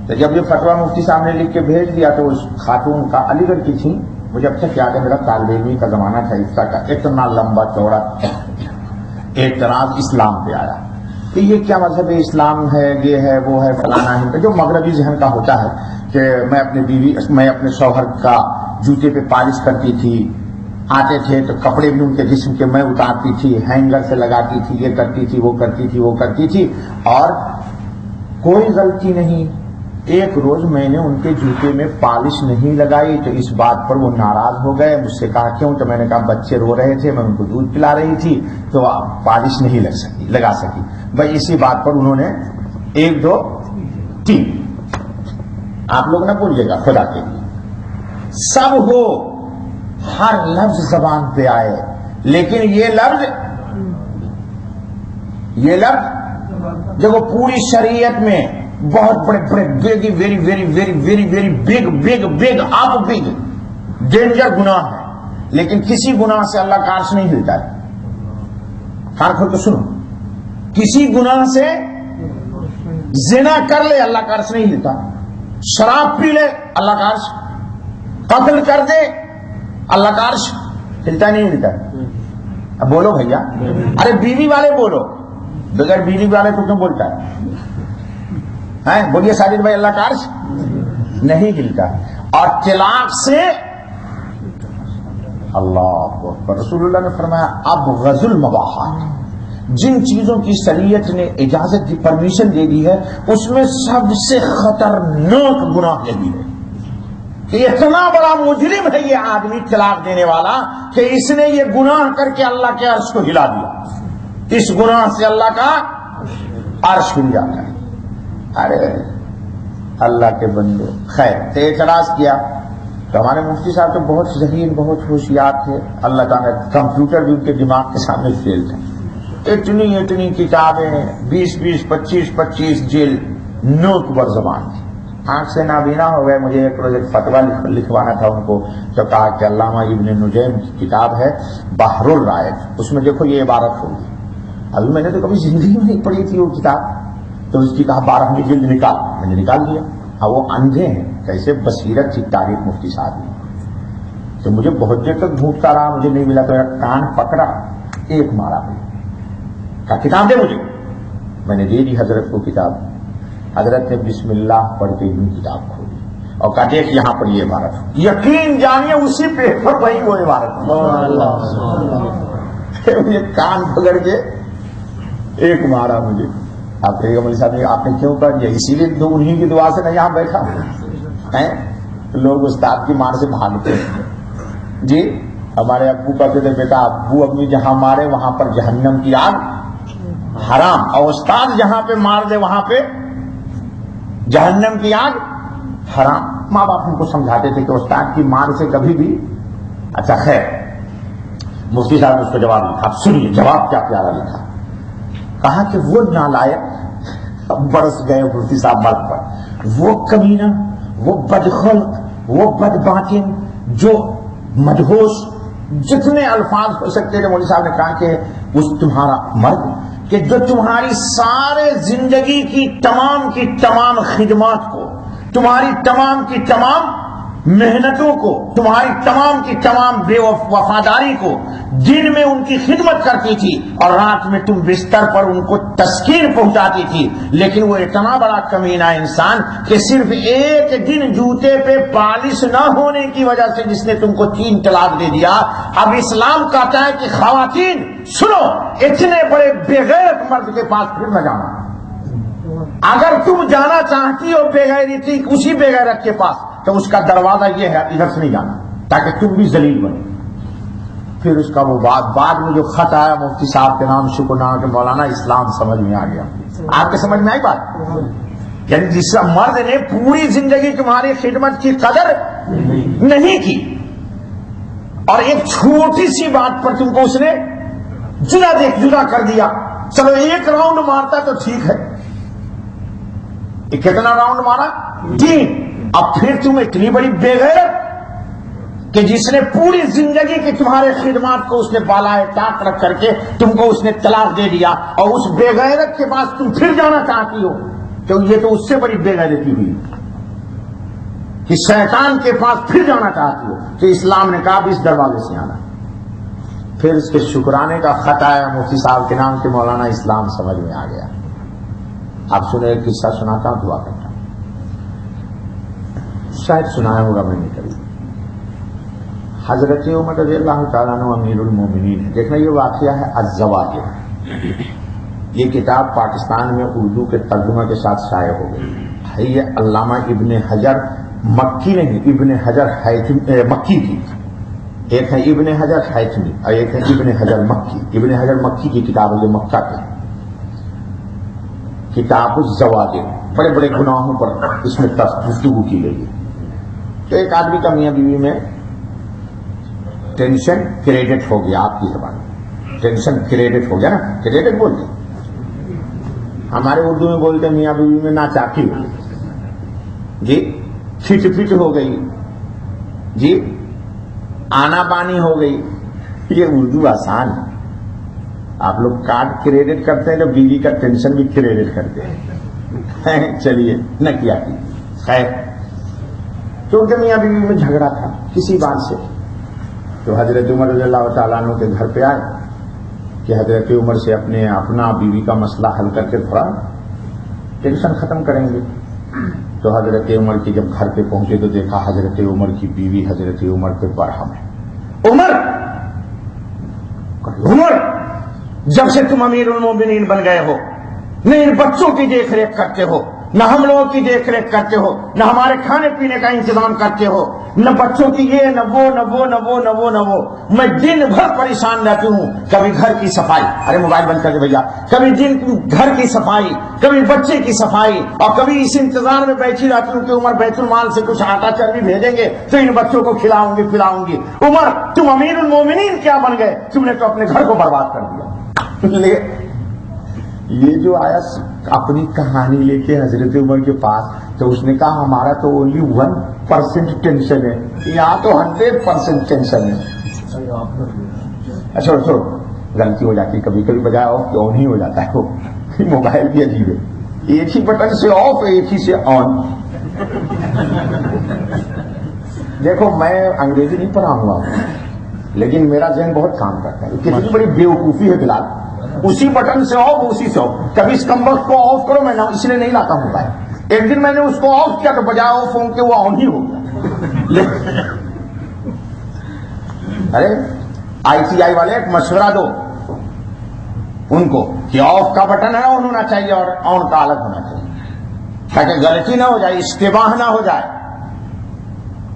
تو جب یہ فتویٰ مفتی صاحب نے لکھ کے بھیج دیا تو اس خاتون کا علی گڑھ کی تھی، مجھے اب تک یاد ہے میرا طالب علمی کا زمانہ تھا، اس کا اتنا لمبا چوڑا اعتراض اسلام پہ آیا کہ یہ کیا مذہب اسلام ہے، یہ ہے وہ ہے فلانا ہے، جو مغربی ذہن کا ہوتا ہے کہ میں اپنے شوہر کا جوتے پہ پالش کرتی تھی، آتے تھے تو کپڑے بھی ان کے جسم کے میں اتارتی تھی، ہینگر سے لگاتی تھی، یہ کرتی تھی وہ کرتی تھی اور کوئی غلطی نہیں. ایک روز میں نے ان کے جوتے میں پالش نہیں لگائی تو اس بات پر وہ ناراض ہو گئے. مجھ سے کہا کیوں؟ تو میں نے کہا بچے رو رہے تھے، میں ان کو دودھ پلا رہی تھی تو پالش نہیں لگا سکی. بھائی اسی بات پر انہوں نے 1 2 3 آپ لوگ نہ بولیے گا خدا کے لیے سب ہو، ہر لفظ زبان پہ آئے، لیکن یہ لفظ جب وہ پوری شریعت میں بہت بڑے ویری بگ آپ بگ ڈینجر گناہ ہے، لیکن کسی گناہ سے اللہ کا عرش نہیں ہلتا ہے. کان کھول کے سنو، کسی گناہ سے زنا کر لے اللہ کا عرش نہیں ہلتا، شراب پی لے اللہ کا عرش، قتل کر دے اللہ کا عرش ہلتا نہیں ہلتا. اب بولو بھیا، ارے بیوی والے بولو، بغیر بیوی والے تو کیوں بولتا ہے؟ بولیے ساجد بھائی اللہ کا عرش نہیں ہلتا. اور طلاق سے اللہ اکبر، رسول اللہ نے فرمایا اب غزل المباحات، جن چیزوں کی شریعت نے اجازت دی، پرمیشن دے دی ہے، اس میں سب سے خطرناک گناہ یہی ہے کہ اتنا بڑا مجرم ہے یہ آدمی طلاق دینے والا کہ اس نے یہ گناہ کر کے اللہ کے عرش کو ہلا دیا. اس گناہ سے اللہ کا عرش ہل جاتا ہے. ارے اللہ کے بندو، خیر تو اعتراض کیا تو ہمارے مفتی صاحب تو بہت ذہین، بہت ہوشیار تھے، اللہ تعالیٰ کمپیوٹر بھی ان کے دماغ کے سامنے فیل تھا. اتنی کتابیں، 20 25 جلد، نوٹ بر زبان تھی. آنکھ سے نابینا ہو گئے. مجھے ایک روز ایک فتویٰ لکھوانا تھا ان کو، تو کہا کہ علامہ ابن نجیم کی کتاب ہے بحر الرائد، اس میں دیکھو یہ عبارت ہوگی. ابھی میں نے تو کبھی زندگی میں نہیں پڑھی تھی وہ کتاب، تو اس کی کہا 12ویں جلد نکال. میں نے نکال دیا. اب وہ اندھے ہیں، کیسے بصیرت تھی تاریخ مفتی صاحب نے. تو مجھے بہت دیر تک ڈھونڈتا رہا، مجھے نہیں ملا، تو میرا کان پکڑا، ایک مارا مجھے، کہا کتاب دے مجھے. میں نے دے دی حضرت کو کتاب. حضرت نے بسم اللہ پڑھ کے یوں کتاب کھولی اور کہا دیکھ یہاں پر یہ عبارت. یقین جانیے اسی پیپر پر ہی وہ عبارت. مجھے کان پکڑ کے ایک مارا مجھے. آپ کہیے گا مولوی صاحب آپ نے کیوں کر دیا؟ اسی لیے تو انہیں کی دعا سے میں یہاں بیٹھا ہوں. لوگ استاد کی مار سے بھاگتے ہیں. جی ہمارے ابو کہتے تھے بیٹا ابو امی جہاں مارے وہاں پر جہنم کی آگ حرام، اور استاد جہاں پہ مار دے وہاں پہ جہنم کی آگ حرام. ماں باپ ان کو سمجھاتے تھے کہ استاد کی مار سے کبھی بھی. اچھا خیر، مفتی صاحب نے اس کو جواب لکھا. سنیے جواب کیا پیارا لکھا. کہا کہ وہ نالائق، برس گئے مفتی صاحب مرد پر، وہ کمینہ، وہ بدخلق، وہ بدباطن، جو مدہوش، جتنے الفاظ ہو سکتے تھے. مولوی صاحب نے کہا کہ اس تمہارا مرد کہ جو تمہاری سارے زندگی کی تمام خدمات کو، تمہاری تمام کی تمام محنتوں کو، تمہاری تمام کی تمام بے وفاداری کو دن میں ان کی خدمت کرتی تھی اور رات میں تم بستر پر ان کو تسکین پہنچاتی تھی. لیکن وہ اتنا بڑا کمینہ انسان کہ صرف ایک دن جوتے پہ پالش نہ ہونے کی وجہ سے جس نے تم کو 3 طلاق دے دیا. اب اسلام کہتا ہے کہ خواتین سنو، اتنے بڑے بے غیرت مرد کے پاس پھر نہ جانا. اگر تم جانا چاہتی ہو بے غیرتی اسی بے غیرت کے پاس تو اس کا دروازہ یہ ہے ادھر سے نہیں جانا تاکہ تم بھی ذلیل بنو. پھر اس کا وہ بعد میں جو خط آیا مفتی صاحب کے نام شکر نام کے مولانا اسلام سمجھ میں آ گیا. آپ کے سمجھ میں آئی بات؟ یعنی جس مرد نے پوری زندگی تمہاری خدمت کی قدر نہیں کی اور ایک چھوٹی سی بات پر تم کو اس نے جدا کر دیا. چلو ایک راؤنڈ مارتا تو ٹھیک ہے، کتنا راؤنڈ مارا؟ 3. اب پھر تم اتنی بڑی بے غیرت کہ جس نے پوری زندگی کی تمہارے خدمات کو اس نے بالائے طاق رکھ کر کے تم کو اس نے طلاق دے دیا اور اس بے غیرت کے پاس تم پھر جانا چاہتی ہو. تو یہ تو اس سے بڑی بے غیرتی ہوئی کہ شیطان کے پاس پھر جانا چاہتی ہو. کہ اسلام نے کہا اس دروازے سے آنا. پھر اس کے شکرانے کا خط آیا مفتی صاحب کے نام کے مولانا اسلام سمجھ میں آ گیا. آپ سنیں ایک قصہ سناتا ہوں، دعا کرتا ہوں، شاید سنایا ہوگا میں نے کبھی. حضرت عمر رضی اللہ تعالیٰ عنہ امیر المومنین ہے. دیکھنا یہ واقعہ ہے الزواجر. یہ کتاب پاکستان میں اردو کے ترجمہ کے ساتھ شائع ہو گئی ہے. یہ علامہ ابن حجر مکی نہیں، ابن حجر مکی کی. ایک ہے ابن حجر حیثمی اور ایک ہے ابن حجر مکی. ابن حجر مکی کی کتاب ہے، جو مکہ کی کتاب الزواجر. بڑے بڑے گناہوں پر اس میں گفتگو کی گئی ہے. تو ایک آدمی کا میاں بیوی میں ٹینشن کریڈٹ ہو گیا. آپ کی زبان میں ٹینشن کریڈٹ ہو گیا نا، کریڈٹ بولتے ہمارے اردو میں بولتے میاں بیوی میں ناچاکی ہو گئی جی، کھٹ ہو گئی جی، آنا پانی ہو گئی. یہ اردو آسان ہے. آپ لوگ کارڈ کریڈٹ کرتے ہیں تو بیوی کا ٹینشن بھی کریڈٹ کرتے ہیں. چلیے نہ کیا کی خیر. کیونکہ میاں بیوی میں جھگڑا تھا کسی بات سے، تو حضرت عمر رضی اللہ تعالیٰ عنہ کے گھر پہ آئے کہ حضرت عمر سے اپنا بیوی کا مسئلہ حل کر کے تھوڑا ٹینشن ختم کریں گے. تو حضرت عمر کی جب گھر پہ پہنچے تو دیکھا حضرت عمر کی بیوی حضرت عمر پہ برہم ہے. عمر جب سے تم امیر المومنین بن گئے ہو، نہ ان بچوں کی دیکھ ریکھ کرتے ہو، نہ ہم لوگوں کی دیکھ ریکھ کرتے ہو، نہ ہمارے کھانے پینے کا انتظام کرتے ہو، نہ بچوں کی یہ نہ وہ نہ وہ نہ وہ نہ وہ نہ وہ۔ میں دن بھر پریشان رہتی ہوں، کبھی گھر کی صفائی، ارے موبائل بند کر دے بھیا، کبھی گھر کی صفائی، کبھی بچے کی صفائی، اور کبھی اس انتظار میں بیٹھی رہتی ہوں کہ عمر بیت المال سے کچھ آٹا چربی بھیجیں گے تو ان بچوں کو کھلاؤں گی پلاؤں گی۔ عمر تم امیر المومنین کیا بن گئے، تم نے تو اپنے گھر کو برباد کر دیا۔ یہ جو آیا اپنی کہانی لے کے حضرت عمر کے پاس، تو اس نے کہا ہمارا تو اونلی 1% ٹینشن ہے، یہاں تو 100% ٹینشن ہے۔ اچھا چھوڑو، غلطی ہو جاتی ہے کبھی کبھی، بجائے آف تو آن ہی ہو جاتا ہے۔ وہ موبائل بھی عجیب ہے، ایک ہی بٹن سے آف ہے، ایک ہی سے آن۔ دیکھو میں انگریزی نہیں پڑھا ہوا لیکن میرا ذہن بہت کام کرتا ہے۔ کتنی بڑی بیوقوفی ہے بلال، اسی بٹن سے آف اسی سے آف۔ کبھی اس کمبخت کو آف کرو، میں اس لیے نہیں لاتا ہوں موبائل۔ ایک دن میں نے اس کو آف کیا تو بجائے آف ہوں کہ وہ آن ہی ہو گیا۔ ارے ITI والے ایک مشورہ دو ان کو کہ آف کا بٹن ہے آن ہونا چاہیے اور آن کا الگ ہونا چاہیے، تاکہ غلطی نہ ہو جائے، اشتباہ نہ ہو جائے۔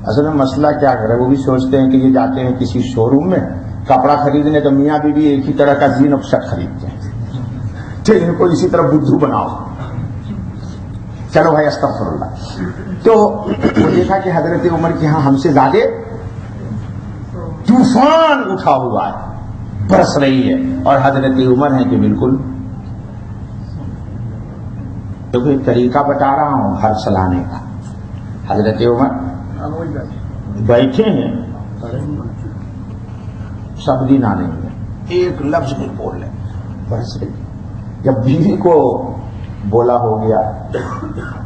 اصل میں مسئلہ کیا کرے، وہ بھی سوچتے ہیں کہ یہ جاتے ہیں کسی شو روم میں کپڑا خریدنے تو میاں بیوی ایک ہی طرح کا زین اور شرٹ خریدتے ہیں، تو ان کو اسی طرح بدھو بناؤ۔ چلو بھائی استغفر اللہ۔ تو وہ دیکھا کہ حضرت عمر کے ہاں ہم سے زیادہ طوفان اٹھا ہوا ہے، برس رہی ہے، اور حضرت عمر ہیں کہ بالکل، تو کوئی طریقہ بتا رہا ہوں گھر چلانے کا۔ حضرت عمر بیٹھے ہیں، سب دن آنے میں ایک لفظ نہیں بول رہے، برس رہی۔ جب بیوی کو بولا ہو گیا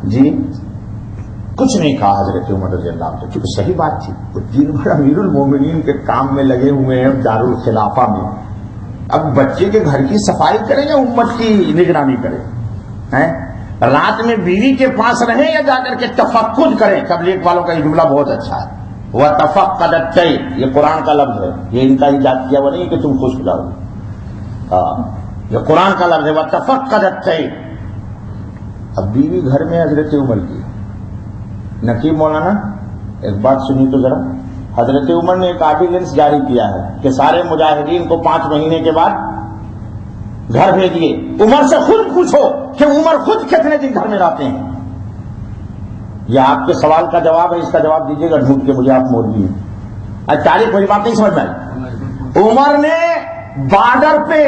جی کچھ نہیں کہا حضرت عمر رضی اللہ عنہ، چونکہ صحیح بات تھی، وہ دن بھر امیر المومنین کے کام میں لگے ہوئے ہیں دارالخلافہ میں، اب بچے کے گھر کی صفائی کریں یا امت کی نگرانی کریں؟ رات میں بیوی کے پاس رہیں یا جا کر کے تفقد کریں؟ تبلیغ والوں کا یہ جملہ بہت اچھا ہے، وَتَفَقَّدَ الطَّيْرَ، یہ قرآن کا لفظ ہے، یہ ان کا ایجاد کیا ہوا نہیں کہ تم خوش ہو جاؤ، یہ قرآن کا لفظ ہے، وَتَفَقَّدَ الطَّيْرَ۔ اب بیوی گھر میں حضرت عمر کی، نقیب مولانا ایک بات سنی تو ذرا، حضرت عمر نے ایک آرڈیننس جاری کیا ہے کہ سارے مجاہدین کو 5 مہینے کے بعد گھر بھیجیے۔ عمر سے خود پوچھو کہ عمر خود کتنے دن گھر میں رہتے ہیں۔ یہ آپ کے سوال کا جواب ہے، اس کا جواب دیجیے گا ڈھونڈ کے مجھے، آپ مولوی ہیں۔ تاریخ میری بات نہیں سمجھ میں آئی؟ عمر نے بارڈر پہ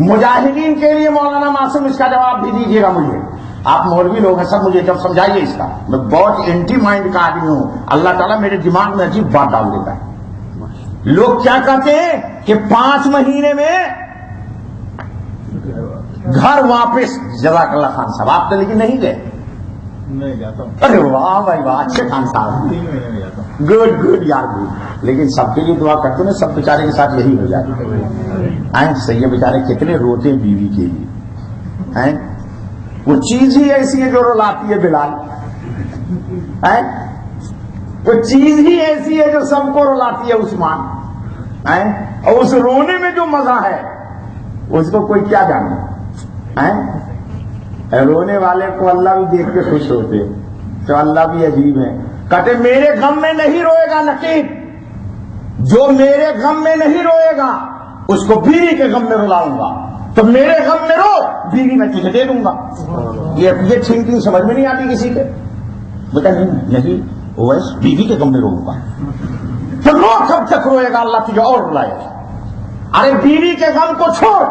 مجاہدین کے لیے، مولانا معصوم اس کا جواب بھی دیجیے گا مجھے، آپ مولوی لوگ ہیں سب، مجھے جب سمجھائیے اس کا، میں بہت اینٹی مائنڈ کا آدمی ہوں، اللہ تعالیٰ میرے دماغ میں عجیب بات ڈال دیتا ہے۔ لوگ کیا کہتے ہیں کہ 5 مہینے میں گھر واپس۔ جزاک اللہ خان صاحب، آپ تو لیکن نہیں گئے؟ نہیں جاتا ہوں۔ ارے واہ بھائی واہ، اچھے خان صاحب، 3 مہینے میں جاتا ہوں۔ گڈ یار گڈ۔ لیکن سب کے لیے دعا کرتے نا، سب بیچارے کے ساتھ یہی ہو جائے۔ صحیح ہے، بیچارے کتنے روتے ہیں بیوی کے لیے، وہ چیز ہی ایسی ہے جو رلاتی ہے بلال، وہ چیز ہی ایسی ہے جو سب کو رلاتی ہے عثمان، اور اس رونے میں جو مزہ ہے اس کو کوئی کیا جانے۔ رونے والے کو اللہ بھی دیکھ کے خوش ہوتے، تو اللہ بھی عجیب ہے، کہتے میرے غم میں نہیں روئے گا نقیب، جو میرے غم میں نہیں روئے گا اس کو بیوی کے غم میں رلاؤں گا، تو میرے غم میں رو، بیوی میں تجھے دے دوں گا۔ یہ تھنکنگ سمجھ میں نہیں آتی کسی کے، بتا نہیں ویس بیوی کے غم میں روؤں گا، تو رو کب تک روئے گا، اللہ تجھے اور رلائے گا۔ ارے بیوی کے غم کو چھوڑ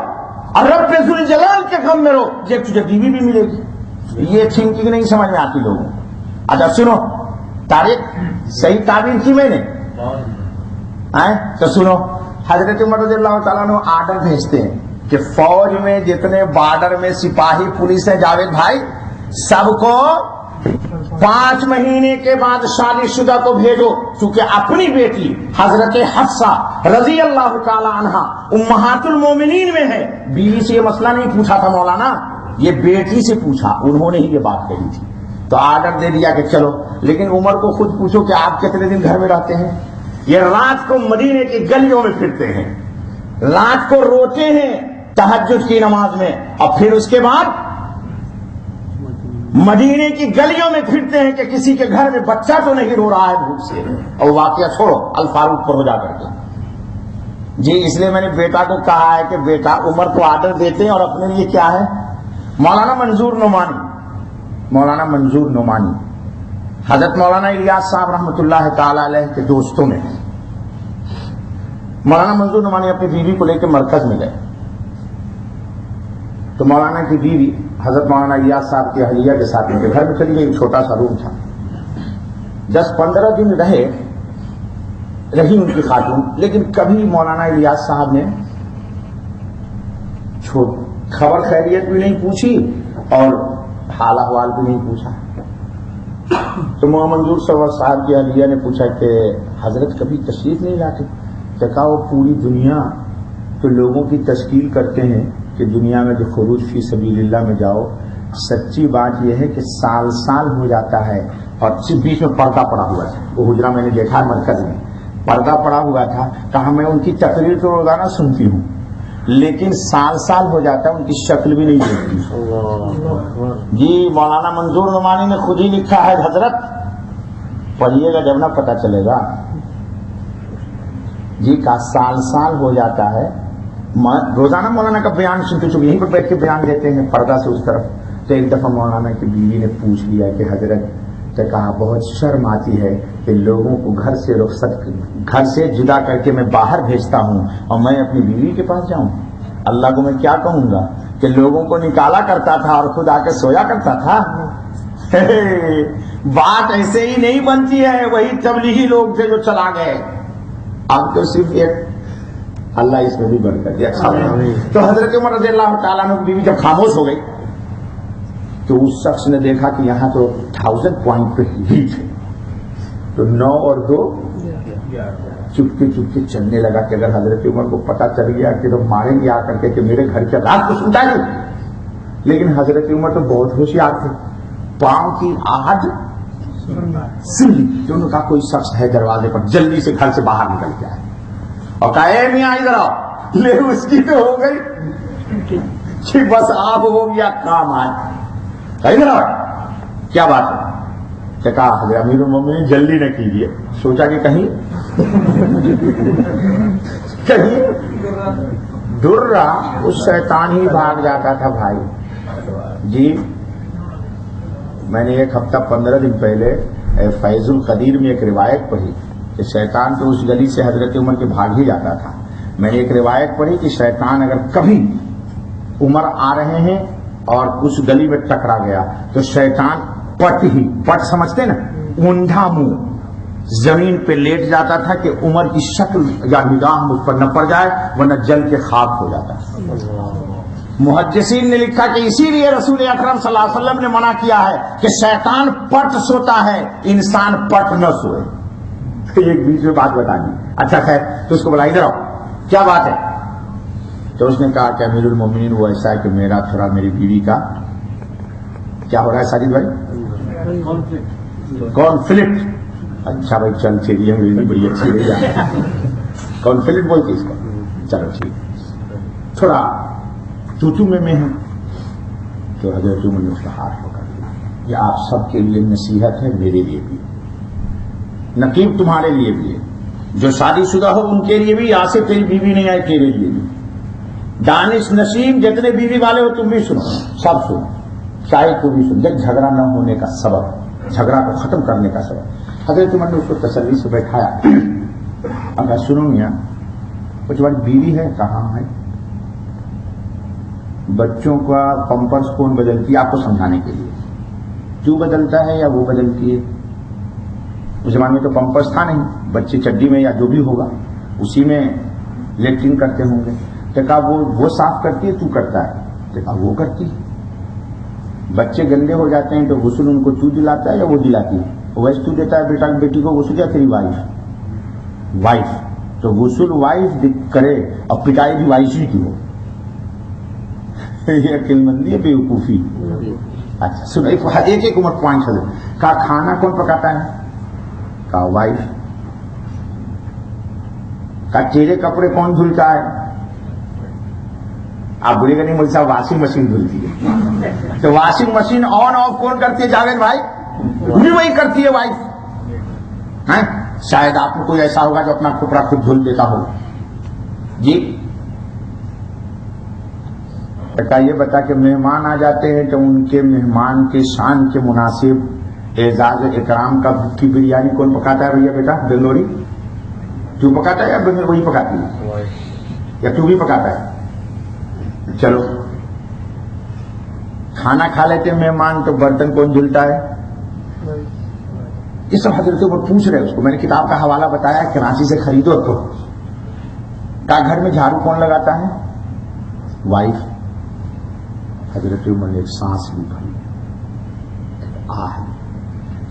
اور رب ذوالجلال کے غم میں رو، یہ تجھے بیوی بھی ملے گی۔ یہ تھنکنگ نہیں سمجھ میں آتی لوگوں۔ اچھا سنو، تاریخ صحیح تعبیر کی میں نے، تو سنو، حضرت عمر رضی اللہ تعالیٰ نے آرڈر بھیجتے ہیں کہ فوج میں جتنے بارڈر میں سپاہی پولیس ہیں جاوید بھائی، سب کو 5 مہینے کے بعد شادی شدہ کو بھیجو، چونکہ اپنی بیٹی حضرت حفصہ رضی اللہ تعالی عنہا امہات المومنین میں ہے۔ بیوی سے یہ مسئلہ نہیں پوچھا تھا مولانا، یہ بیٹی سے پوچھا، انہوں نے ہی یہ بات کہی تھی، تو آرڈر دے دیا کہ چلو۔ لیکن عمر کو خود پوچھو کہ آپ کتنے دن گھر میں رہتے ہیں؟ یہ رات کو مدینے کی گلیوں میں پھرتے ہیں، رات کو روتے ہیں تہجد کی نماز میں، اور پھر اس کے بعد مدینے کی گلیوں میں پھرتے ہیں کہ کسی کے گھر میں بچہ تو نہیں رو رہا ہے بھوک سے. اور واقعہ چھوڑو الفاروق پر ہو جا کر کے. جی اس لیے میں نے بیٹا کو کہا ہے کہ بیٹا عمر کو آرڈر دیتے ہیں اور اپنے لیے کیا ہے. مولانا منظور نعمانی حضرت مولانا الیاس صاحب رحمۃ اللہ تعالی علیہ کے دوستوں میں. مولانا منظور نعمانی اپنی بیوی کو لے کے مرکز میں گئے تو مولانا کی بیوی حضرت مولانا الیاس صاحب کی اہلیہ کے ساتھ ان کے گھر میں چلی گئی. چھوٹا سا روم تھا. 10-15 دن رہی ان کی خاتون, لیکن کبھی مولانا الیاس صاحب نے خبر خیریت بھی نہیں پوچھی اور حال احوال بھی نہیں پوچھا. تو مولانا منظور سرور صاحب کی اہلیہ نے پوچھا کہ حضرت کبھی تشریف نہیں لاتے؟ کہا وہ پوری دنیا تو لوگوں کی تشکیل کرتے ہیں کہ دنیا میں جو خروج فی سبیل اللہ میں جاؤ, سچی بات یہ ہے کہ سال سال ہو جاتا ہے اور بیچ میں پردہ پڑا ہوا تھا. وہ حجرہ میں نے دیکھا مرکز میں پردہ پڑا ہوا تھا. کہا میں ان کی تقریر تو روزانہ سنتی ہوں لیکن سال سال ہو جاتا ہے ان کی شکل بھی نہیں دیکھتی. جی مولانا منظور نعمانی نے خود ہی لکھا ہے, حضرت پڑھیے گا جب نہ پتہ چلے گا. جی کا سال سال ہو جاتا ہے. روزانہ مولانا کا بیان سنتے چونکہ یہیں پر بیٹھ کے بیان دیتے ہیں پردہ سے اس طرف. تو ایک دفعہ مولانا کی بیوی نے پوچھ لیا کہ حضرت, تو کہا بہت شرم آتی ہے کہ لوگوں کو گھر سے جدا کر کے میں باہر بھیجتا ہوں اور میں اپنی بیوی کے پاس جاؤں. اللہ کو میں کیا کہوں گا کہ لوگوں کو نکالا کرتا تھا اور خود آ کے سویا کرتا تھا. بات ایسے ہی نہیں بنتی ہے. وہی تبلیغی لوگ تھے جو چلا گئے. اب تو صرف ایک اللہ اس میں بھی برکت دیا. تو حضرت عمر رضی اللہ تعالیٰ عنہ کی بیوی جب خاموش ہو گئی تو اس شخص نے دیکھا کہ یہاں تو 1000 پوائنٹ پہ ہیٹ ہے. تو 9 اور 2 چپکے چلنے لگا کہ اگر حضرت عمر کو پتا چل گیا کہ تو ماریں گے آ کر کے کہ میرے گھر کے رات کو سنتا نہیں. لیکن حضرت عمر تو بہت ہوشیار تھے. پاؤں کی آہٹ سن لی تو انہوں نے کہا کوئی شخص ہے دروازے پر, جلدی سے گھر سے باہر نکل کے آئے اور کہا اے میاں ادھر آؤ. لے اس کی تو ہو گئی کہ بس آپ ہو گیا کام. آج ادھر آؤ, کیا بات ہے؟ کہ کہا حضرت امیر المومنین جلدی نہ کیجیے. سوچا کہ کہیں درہ اس شیطان ہی بھاگ جاتا تھا بھائی. جی میں نے 1 ہفتہ 15 دن پہلے فیض القدیر میں ایک روایت پڑھی کہ شیطان تو اس گلی سے حضرت عمر کے بھاگ ہی جاتا تھا. میں نے ایک روایت پڑھی کہ شیطان اگر کبھی عمر آ رہے ہیں اور اس گلی میں ٹکرا گیا تو شیطان پٹ سمجھتے نا, اونڈا منہ زمین پہ لیٹ جاتا تھا کہ عمر کی شکل یا نگاہ مجھ پر نہ پڑ جائے ورنہ جل کے خاک ہو جاتا. محدثین نے لکھا کہ اسی لیے رسول اکرم صلی اللہ علیہ وسلم نے منع کیا ہے کہ شیطان پٹ سوتا ہے, انسان پٹ نہ سوئے. ایک بیچ میں بات بتا دی. اچھا خیر, تو اس کو بلا ادھر آؤ, کیا بات ہے؟ تو اس نے کہا کہ امیر المومنین وہ ایسا ہے کہ میرا تھوڑا میری بیوی کا کیا ہو رہا ہے ساجد بھائی, کانفلکٹ. اچھا بھائی چل چلیے انگریزی بڑی اچھی لے جائے. کانفلکٹ بولتے اس کو. چلو ٹھیک, تھوڑا تو میں ہے. تو حضرت عمر نے اس کا ہاتھ پکڑ لیا. یہ آپ سب کے لیے نصیحت ہے, میرے لیے بھی, نقیب تمہارے لیے بھی ہے, جو شادی شدہ ہو ان کے لیے بھی, یہاں سے تیری بیوی نہیں آئی تیرے لیے بھی, دانش نشین جتنے بیوی والے ہو تم بھی سنو, سب سنو, چاہے تو بھی سن. جب جھگڑا نہ ہونے کا سبب, جھگڑا کو ختم کرنے کا سبب. حضرت عمر نے اس کو تسلی سے بیٹھایا. اگر سنو میاں, کچھ بات بیوی ہے, کہاں ہے؟ بچوں کا پمپرس کون بدلتی ہے آپ کو سمجھانے کے لیے, جو بدلتا ہے یا وہ بدلتی ہے. اس زمانے میں تو پمپرس تھا نہیں, بچے چڈی میں یا جو بھی ہوگا اسی میں لیٹرین کرتے ہوں گے. تو کہا وہ صاف کرتی ہے تو کرتا ہے؟ تو کہا وہ کرتی ہے. بچے گندے ہو جاتے ہیں تو غسل ان کو تو دلاتا ہے یا وہ دلاتی ہے؟ ویسے تو دیتا ہے بیٹا بیٹی کو غسل, یا تیری وائف. تو غسل وائف کرے اور پٹائی بھی وائف ہی کی ہو. یہ عقل مندی ہے, بیوقوفی. اچھا سنو, ایک عمر پوائنٹ حضرت. کہا کھانا کون پکاتا ہے؟ کہا وائف. کہا تیرے کپڑے کون دھلتا ہے؟ آپ بولے گا نہیں مجھے صاحب واشنگ مشین دھلتی ہے، تو واشنگ مشین آن آف کون کرتی ہے جاوید بھائی؟ بھی وہی کرتی ہے وائف. شاید آپ کو کوئی ایسا ہوگا جو اپنا کپڑا خود دھل دیتا ہو. جی یہ بتا کہ مہمان آ جاتے ہیں تو ان کے مہمان کے شان کے مناسب اعزاز اکرام کا کی بریانی کون پکاتا ہے بھیا بیٹا؟ بنگلوری تو پکاتا ہے یا وہی پکاتی ہے یا تو بھی پکاتا ہے؟ چلو کھانا کھا لیتے مہمان تو برتن کون دھلتا ہے؟ یہ سب حضرت عمر پوچھ رہے اس کو. میں نے کتاب کا حوالہ بتایا کراچی سے خریدو تو کہا گھر میں جھاڑو کون لگاتا ہے؟ وائف. حضرت عمر نے ایک سانس لی بھری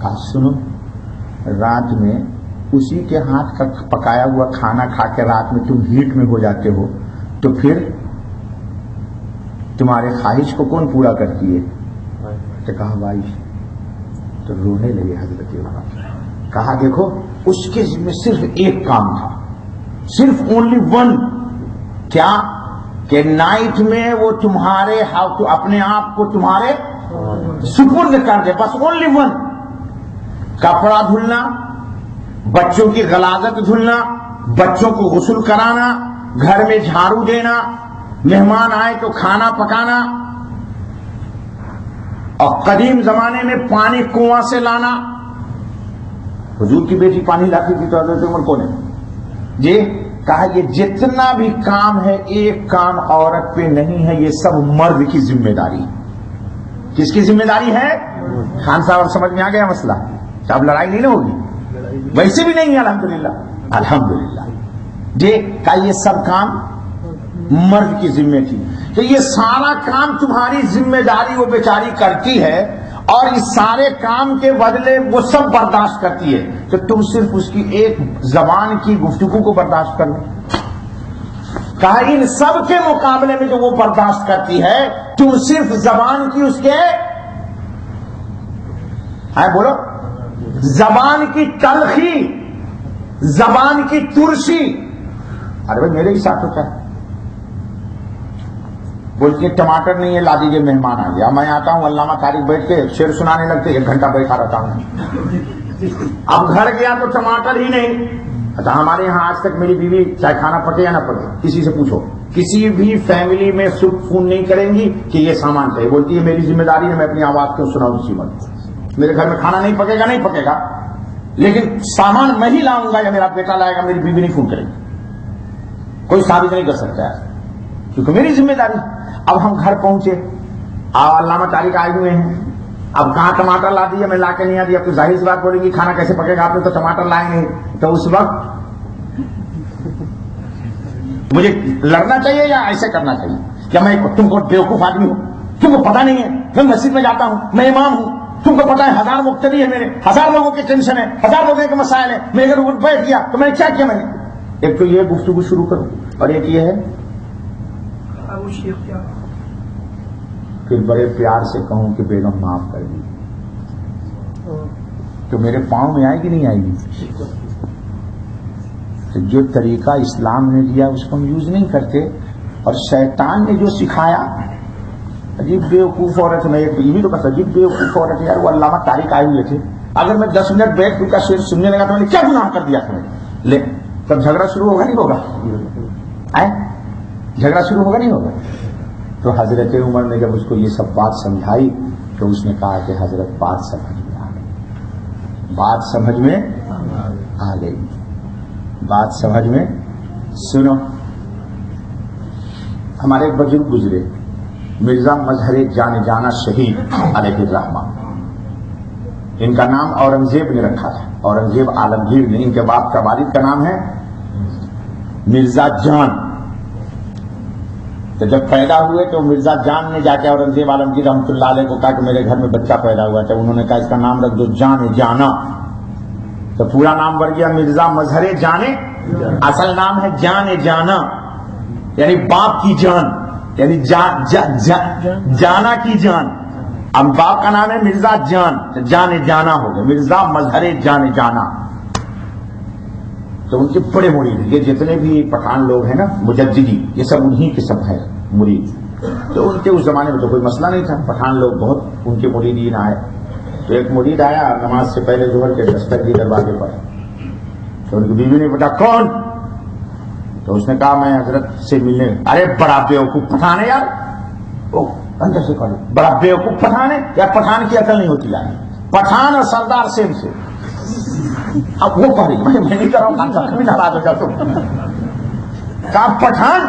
کہا سنو رات میں اسی کے ہاتھ کا پکایا ہوا کھانا کھا کے رات میں تم ہیٹ میں ہو جاتے ہو تو پھر تمہارے خواہش کو کون پورا کرتی ہے؟ تو کہا وائف. تو رونے لگے حضرت عمر. کہا دیکھو اس کے ذمہ صرف ایک کام تھا, صرف اونلی ون. کیا کہ نائٹ میں وہ تمہارے اپنے آپ کو تمہارے سپرد کر دے, بس اونلی ون. کپڑا دھلنا, بچوں کی غلاظت دھلنا, بچوں کو غسل کرانا, گھر میں جھاڑو دینا, مہمان آئے تو کھانا پکانا, اور قدیم زمانے میں پانی کنواں سے لانا. حضور کی بیٹی پانی لاتی تھی تو حضرت عمر کون ہے جی؟ کہا یہ جتنا بھی کام ہے ایک کام عورت پہ نہیں ہے, یہ سب مرد کی ذمہ داری. کس کی ذمہ داری ہے؟ خان صاحب اب سمجھ میں آ گیا مسئلہ. اب لڑائی نہیں نہ ہوگی, ویسے بھی نہیں ہے الحمدللہ الحمدللہ جی. کہا یہ سب کام مرد کی ذمہ تھی, تو یہ سارا کام تمہاری ذمہ داری وہ بیچاری کرتی ہے, اور اس سارے کام کے بدلے وہ سب برداشت کرتی ہے, تو تم صرف اس کی ایک زبان کی گفتگو کو برداشت کر لو. کہا ان سب کے مقابلے میں جو وہ برداشت کرتی ہے تم صرف زبان کی اس کے بولو زبان کی تلخی, زبان کی ترشی. ارے بھائی میرے ہی ساتھ ہوتا ہے, بولتی ہے ٹماٹر نہیں ہے لا دیجیے مہمان آ گیا. میں آتا ہوں علامہ طارق بیٹھ کے شعر سنانے لگتے, 1 گھنٹہ بیٹھا رہتا ہوں. اب گھر گیا تو ٹماٹر ہی نہیں. اچھا ہمارے یہاں آج تک میری بیوی چاہے کھانا پکے یا نہ پکے, کسی سے پوچھو, کسی بھی فیملی میں فون نہیں کریں گی کہ یہ سامان چاہیے. بولتی ہے میری ذمہ داری ہے, میں اپنی آواز کیوں سناؤں اسی وقت. میرے گھر میں کھانا نہیں پکے گا نہیں پکے گا, لیکن سامان میں ہی لاؤں گا یا میرا بیٹا لائے گا, میری بیوی نہیں فون کرے گی. کوئی ثابت نہیں کر سکتا ہے کیونکہ میری ذمہ داری. اب ہم گھر پہنچے, علامہ طارق آئے ہوئے ہیں, اب کہاں ٹماٹر لا دیے, میں لا کے نہیں آ دیا. اب تو ظاہر سی بات بولے گی کھانا کیسے پکے گا, آپ نے تو ٹماٹر لائے نہیں. تو اس وقت مجھے لڑنا چاہیے یا ایسے کرنا چاہیے؟ کیا میں تم کو بیوقوف آدمی ہوں, تم کو پتا نہیں ہے میں مسجد میں جاتا ہوں, میں امام ہوں, تم کو پتا ہے 1000 مقتدی ہے میرے, 1000 لوگوں کے ٹینشن ہے, 1000 لوگوں کے مسائل ہیں, میں اگر بیٹھ گیا تو میں نے کیا کیا؟ میں نے ایک تو یہ گفتگو شروع کروں, اور ایک یہ ہے پھر بڑے پیار سے کہوں کہ بیگم معاف کر دی, تو میرے پاؤں میں آئے گی نہیں آئے گی؟ تو جو طریقہ اسلام نے دیا اس کو ہم یوز نہیں کرتے, اور شیطان نے جو سکھایا, عجیب بیوقوف عورت. میں یہ بھی تو کہتا عجیب بیوقوف عورت یار. وہ علامہ طارق آئے ہوئے تھے, اگر میں 10 منٹ بیٹھ کر شعر سننے لگا تو میں نے کیا گناہ کر دیا تمہیں؟ لے تب جھگڑا شروع ہوگا نہیں ہوگا؟ جھگڑا شروع ہوگا نہیں ہوگا؟ تو حضرت عمر نے جب اس کو یہ سب بات سمجھائی تو اس نے کہا کہ حضرت بات سمجھ میں آ گئی, بات سمجھ میں آ گئی, بات سمجھ میں. سنو, ہمارے ایک بزرگ گزرے, مرزا مظہر جان جانا شہید علیہ الرحمہ. ان کا نام اورنگزیب نے رکھا تھا, اورنگزیب عالمگیر نے. ان کے باپ کا والد کا نام ہے مرزا جان. تو جب پیدا ہوئے تو مرزا جان نے جا کے اورنگزیب عالمگیر رحمۃ اللہ علیہ کو کہا کہ میرے گھر میں بچہ پیدا ہوا ہے. انہوں نے کہا اس کا نام رکھ دو جان جانا. تو پورا نام بڑھ گیا مرزا مظہر جانے, اصل نام ہے جان جانا, یعنی باپ کی جان, یعنی جانا کی جان. اب باپ کا نام ہے مرزا جان, جان جانا ہو گیا مرزا مظہر جان جانا. تو ان کے بڑے مرید, یہ جتنے بھی پٹھان لوگ ہیں نا مجددی, یہ سب انہی کے سب ہیں. مرید. تو ان کے اس زمانے میں تو کوئی مسئلہ نہیں تھا, پٹھان لوگ بہت ان کے مریدین آئے. تو ایک مرید آیا نماز سے پہلے ظہر کے دستک دی دروازے پر, تو ان کی بیوی نے پوچھا کون؟ تو اس نے کہا میں حضرت سے ملنے. ارے بڑا بیوقوف پٹھان ہے یار, وہ اندر سے کہا بڑا بیوقوف پٹھان ہے یا پٹھان کی عقل نہیں ہوتی یار, پٹھان اور سردار سیم سے. اب وہ کہہ رہی میں نہیں کر رہا ہوں, کبھی ناراض ہو جا تم. کہا پٹھان,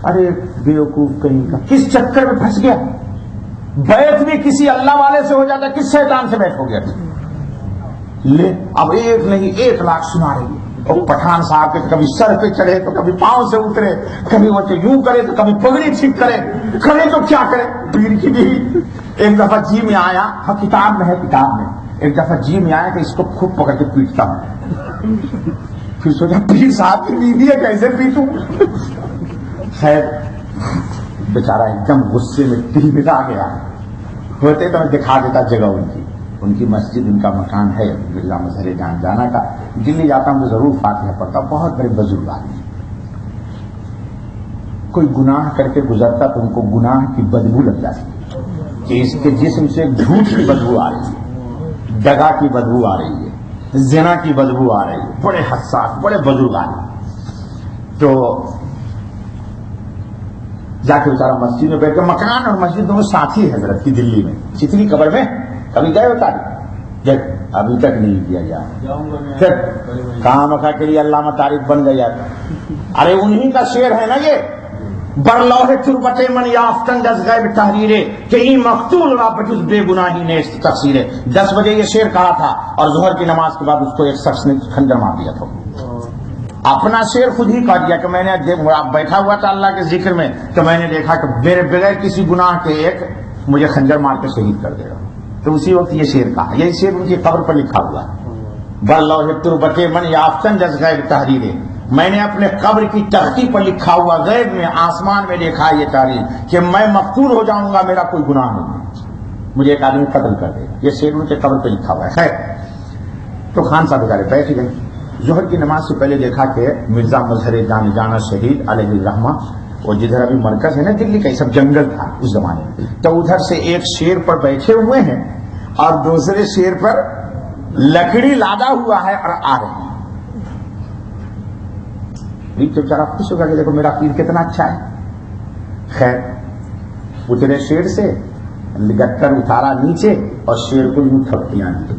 ارے بیوقوف کہیں کا, کس چکر میں پھنس گیا؟ بیعت بھی کسی اللہ والے سے ہو جاتا, کس شیطان سے بیعت ہو گیا؟ لے اب ایک نہیں 1 لاکھ سنا رہی ہے. اور پٹھان صاحب کے کبھی سر پہ چڑھے تو کبھی پاؤں سے اترے, کبھی وہ یوں کرے تو کبھی پگڑی ٹھیک کرے, کرے تو کیا کرے. پیر کی بھی ایک دفعہ جی میں آیا, ہاں کتاب میں ہے, کتاب میں ایک دفعہ جی میں آیا کہ اس کو خوب پکڑ کے پیٹتا ہوں. پھر سوچا پیر صاحب کی بیوی ہے کیسے پیٹوں. خیر بیچارہ ایک دم غصے میں ٹھیک آ گیا. ہوتے تو میں دکھا دیتا جگہ ان کی مسجد, ان کا مکان ہے مرزا مظہر جان جانا کا. دلی جاتا ہوں تو ضرور فاتحہ پڑھتا, بہت بڑے بزرگ آدمی. کوئی گناہ کر کے گزرتا تو ان کو گناہ کی بدبو لگ جاتی کہ اس کے جسم سے جھوٹ کی بدبو آ رہی ہے, دغا کی بدبو آ رہی ہے, زنا کی بدبو آ رہی ہے. بڑے حساس بڑے بزرگ آدمی. تو جا کے بیچارہ مسجد میں بیٹھ کے, مکان اور مسجد دونوں ساتھی حضرت کی دلی میں, چتلی قبر میں کبھی گئے ہوتا ہے, ابھی تک نہیں کیا جائے. کہاں مکھا کے لیے علامہ طارق بن گیا. ارے انہی کا شعر ہے نا یہ, بر لوح تربت من یافتن جز غیب تحریرے کہ این مقتول را بجز بے گناہی نیست تقصیرے. 10 بجے یہ شعر کہا تھا اور ظہر کی نماز کے بعد اس کو ایک شخص نے خنجر مار دیا تھا. اپنا شعر خود ہی کہہ دیا کہ میں نے بیٹھا ہوا تھا اللہ کے ذکر میں, تو میں نے دیکھا کہ میرے بغیر کسی گناہ کے ایک مجھے خنجر مار کے شہید کر دے گا. تو اسی وقت یہ شعر کہا, یہ شعر ان کی قبر پر لکھا ہوا ہے. بر لوح تربت من یافتن جز غیب تحریرے, میں نے اپنے قبر کی تختی پر لکھا ہوا غیب میں آسمان میں دیکھا یہ تحریر کہ میں مقتول ہو جاؤں گا, میرا کوئی گناہ نہیں, مجھے ایک آدمی قتل کر دے گا. یہ شعر ان کے قبر پہ لکھا ہوا ہے. خیر تو خان صاحب بیچارے بیٹھ گئے. ظہر کی نماز سے پہلے دیکھا کہ مرزا مظہر جان جانا شہید علیہ الرحمہ, اور جدھر ابھی مرکز ہے نا دلی کا, یہ سب جنگل تھا اس زمانے میں, تو ادھر سے ایک شیر پر بیٹھے ہوئے ہیں اور دوسرے شیر پر لکڑی لادا ہوا ہے اور آ رہے ہیں. تو بیچارہ خوش ہوگا کہ دیکھو میرا پیر کتنا اچھا ہے. خیر اترے شیر سے, گٹر اتارا نیچے اور شیر کو یوں تھپکیاں دی,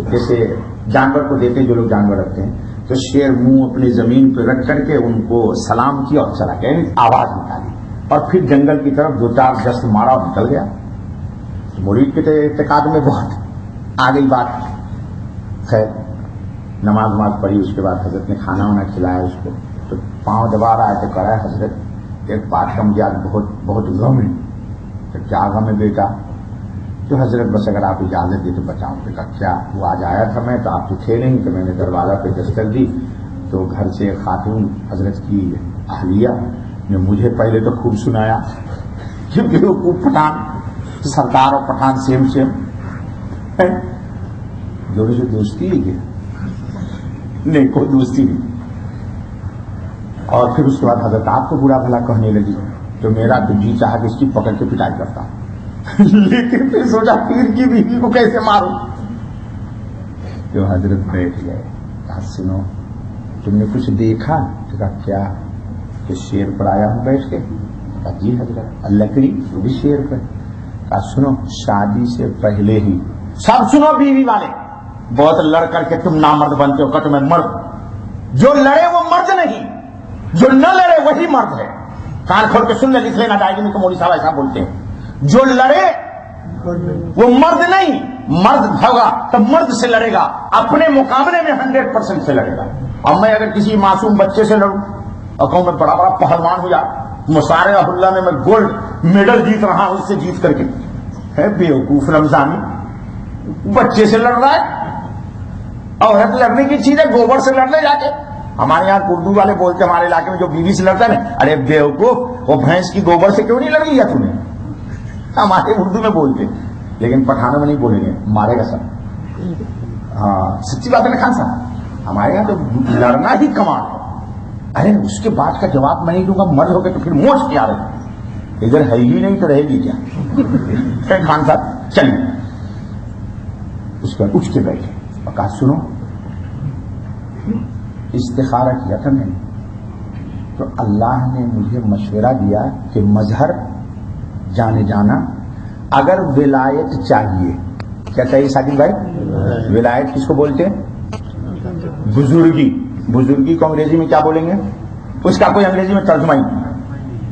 جیسے جانور کو دیتے جو لوگ جانور رکھتے ہیں. تو شیر منہ اپنی زمین پہ رکھ کر کے ان کو سلام کیا اور چلا گیا, آواز نکالی, اور پھر جنگل کی طرف 2-4 دست مارا اور نکل گیا. مرید کے اعتقاد میں بہت آ گئی بات. خیر نماز پڑھی, اس کے بعد حضرت نے کھانا وانا کھلایا اس کو. تو پاؤں دبا رہا ہے تو کہا ہے حضرت ایک بات کا مجھے آج بہت غم ہے. تو کیا غم ہے بیٹا؟ تو حضرت بس اگر آپ اجازت دے تو بچاؤں. تو کہا کیا؟ وہ آج آیا تھا میں, تو آپ تو تھے نہیں, تو میں نے دروازہ پہ دستک دی, تو گھر سے خاتون حضرت کی اہلیہ نے مجھے پہلے تو خوب سنایا کہ بیوقوف پٹھان, سردار اور پٹھان سیم جوڑے سے دوستی ہے نہیں, کوئی دوستی نہیں. اور پھر اس کے بعد حضرت آپ کو برا بھلا کہنے لگی, تو میرا تو جی چاہا کہ اس کی پکڑ کے پٹائی کرتا لیکن پھر سوچا پیر کی بیوی کو کیسے ماروں. تو حضرت بیٹھ گئے, کہا سنو تم نے کچھ دیکھا؟ تو کہا کیا؟ کہ شیر پر آیا ہوں بیٹھ کے. کہا جی حضرت. لکڑی وہ بھی شیر پر. کہا سنو شادی سے پہلے ہی سب سنو, بیوی والے بہت لڑ کر کے تم نامرد بنتے ہو. کہ تمہیں مرد, جو لڑے وہ مرد نہیں, جو نہ لڑے وہی مرد ہے. کان کھول کے سن لے, لکھ لینا ڈائری میں کہ مولوی صاحب ایسا بولتے ہیں. جو لڑے وہ مرد نہیں, مرد ہوگا تو مرد سے لڑے گا, اپنے مقابلے میں 100% سے لڑے گا. اب میں اگر کسی معصوم بچے سے لڑوں اور کہوں میں بڑا پہلوان ہو جا, مصارعہ اللہ میں گولڈ میڈل جیت رہا ہوں اس سے جیت کر کے, ہے بیوقوف رمضانی, بچے سے لڑ رہا ہے. عورت لڑنے کی چیز ہے, گوبر سے لڑ لے جا کے. ہمارے یہاں اردو والے بولتے ہیں ہمارے علاقے میں جو بیوی سے لڑتا ہے نا, ارے بیوقوف وہ بھینس کی گوبر سے کیوں نہیں لڑ گئی ہے تم نے, ہمارے اردو میں بولتے, لیکن پٹھانوں میں نہیں بولیں گے, مارے گا سب. ہاں سچی بات ہے نا خان صاحب, ہمارے یہاں تو لڑنا ہی کمال ہے. ارے اس کے بعد کا جواب میں نہیں دوں گا, مرد ہو گئے تو پھر موچ کیا رہے. ادھر ہے ہی نہیں تو رہے گی کیا؟ خان صاحب چلیے. اس پر اٹھ کے بیٹھے اور کہا سنو استخارہ کیا تھا میں نے تو اللہ نے مجھے مشورہ دیا کہ مظہر جانے جانا اگر ولایت چاہیے. کیا چاہیے ساکن بھائی؟ ولایت کس کو بولتے ہیں؟ بزرگی. بزرگی کو انگریزی میں کیا بولیں گے؟ اس کا کوئی انگریزی میں ترجمہ ہی نہیں.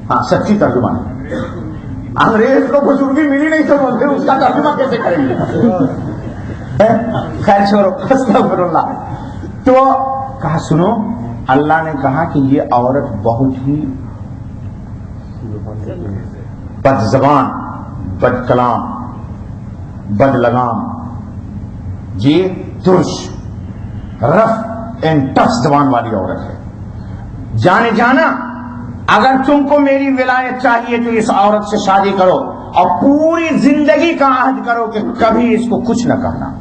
ہاں سچی ترجمہ نہیں. انگریز کو بزرگی ملی نہیں تو بولتے اس کا ترجمہ کیسے کریں گے؟ خیر چھوڑو استغفر اللہ. تو کہا سنو اللہ نے کہا کہ یہ عورت بہت ہی بد زبان، بد کلام، بد لگام، یہ ترش رف اینڈ ٹف زبان والی عورت ہے. جانے جانا اگر تم کو میری ولایت چاہیے تو اس عورت سے شادی کرو اور پوری زندگی کا عہد کرو کہ کبھی اس کو کچھ نہ کہنا.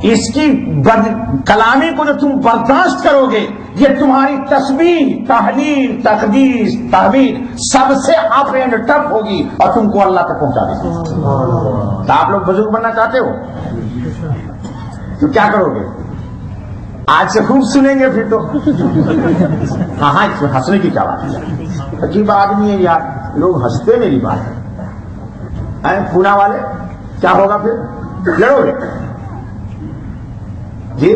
اس کی بد کلامی کو جو تم برداشت کرو گے یہ تمہاری تسبیح، تحلیل، تقدیس، تحویل سب سے اپ اینڈ ٹف ہوگی اور تم کو اللہ تک پہنچا دے گی. تو آپ لوگ بزرگ بننا چاہتے ہو تو کیا کرو گے؟ آج سے خوب سنیں گے پھر تو. ہاں اس میں ہنسنے کی کیا بات ہے؟ عجیب آدمی ہے یار، لوگ ہنستے میری بات ہے. پونا والے کیا ہوگا پھر؟ لڑو گے جی؟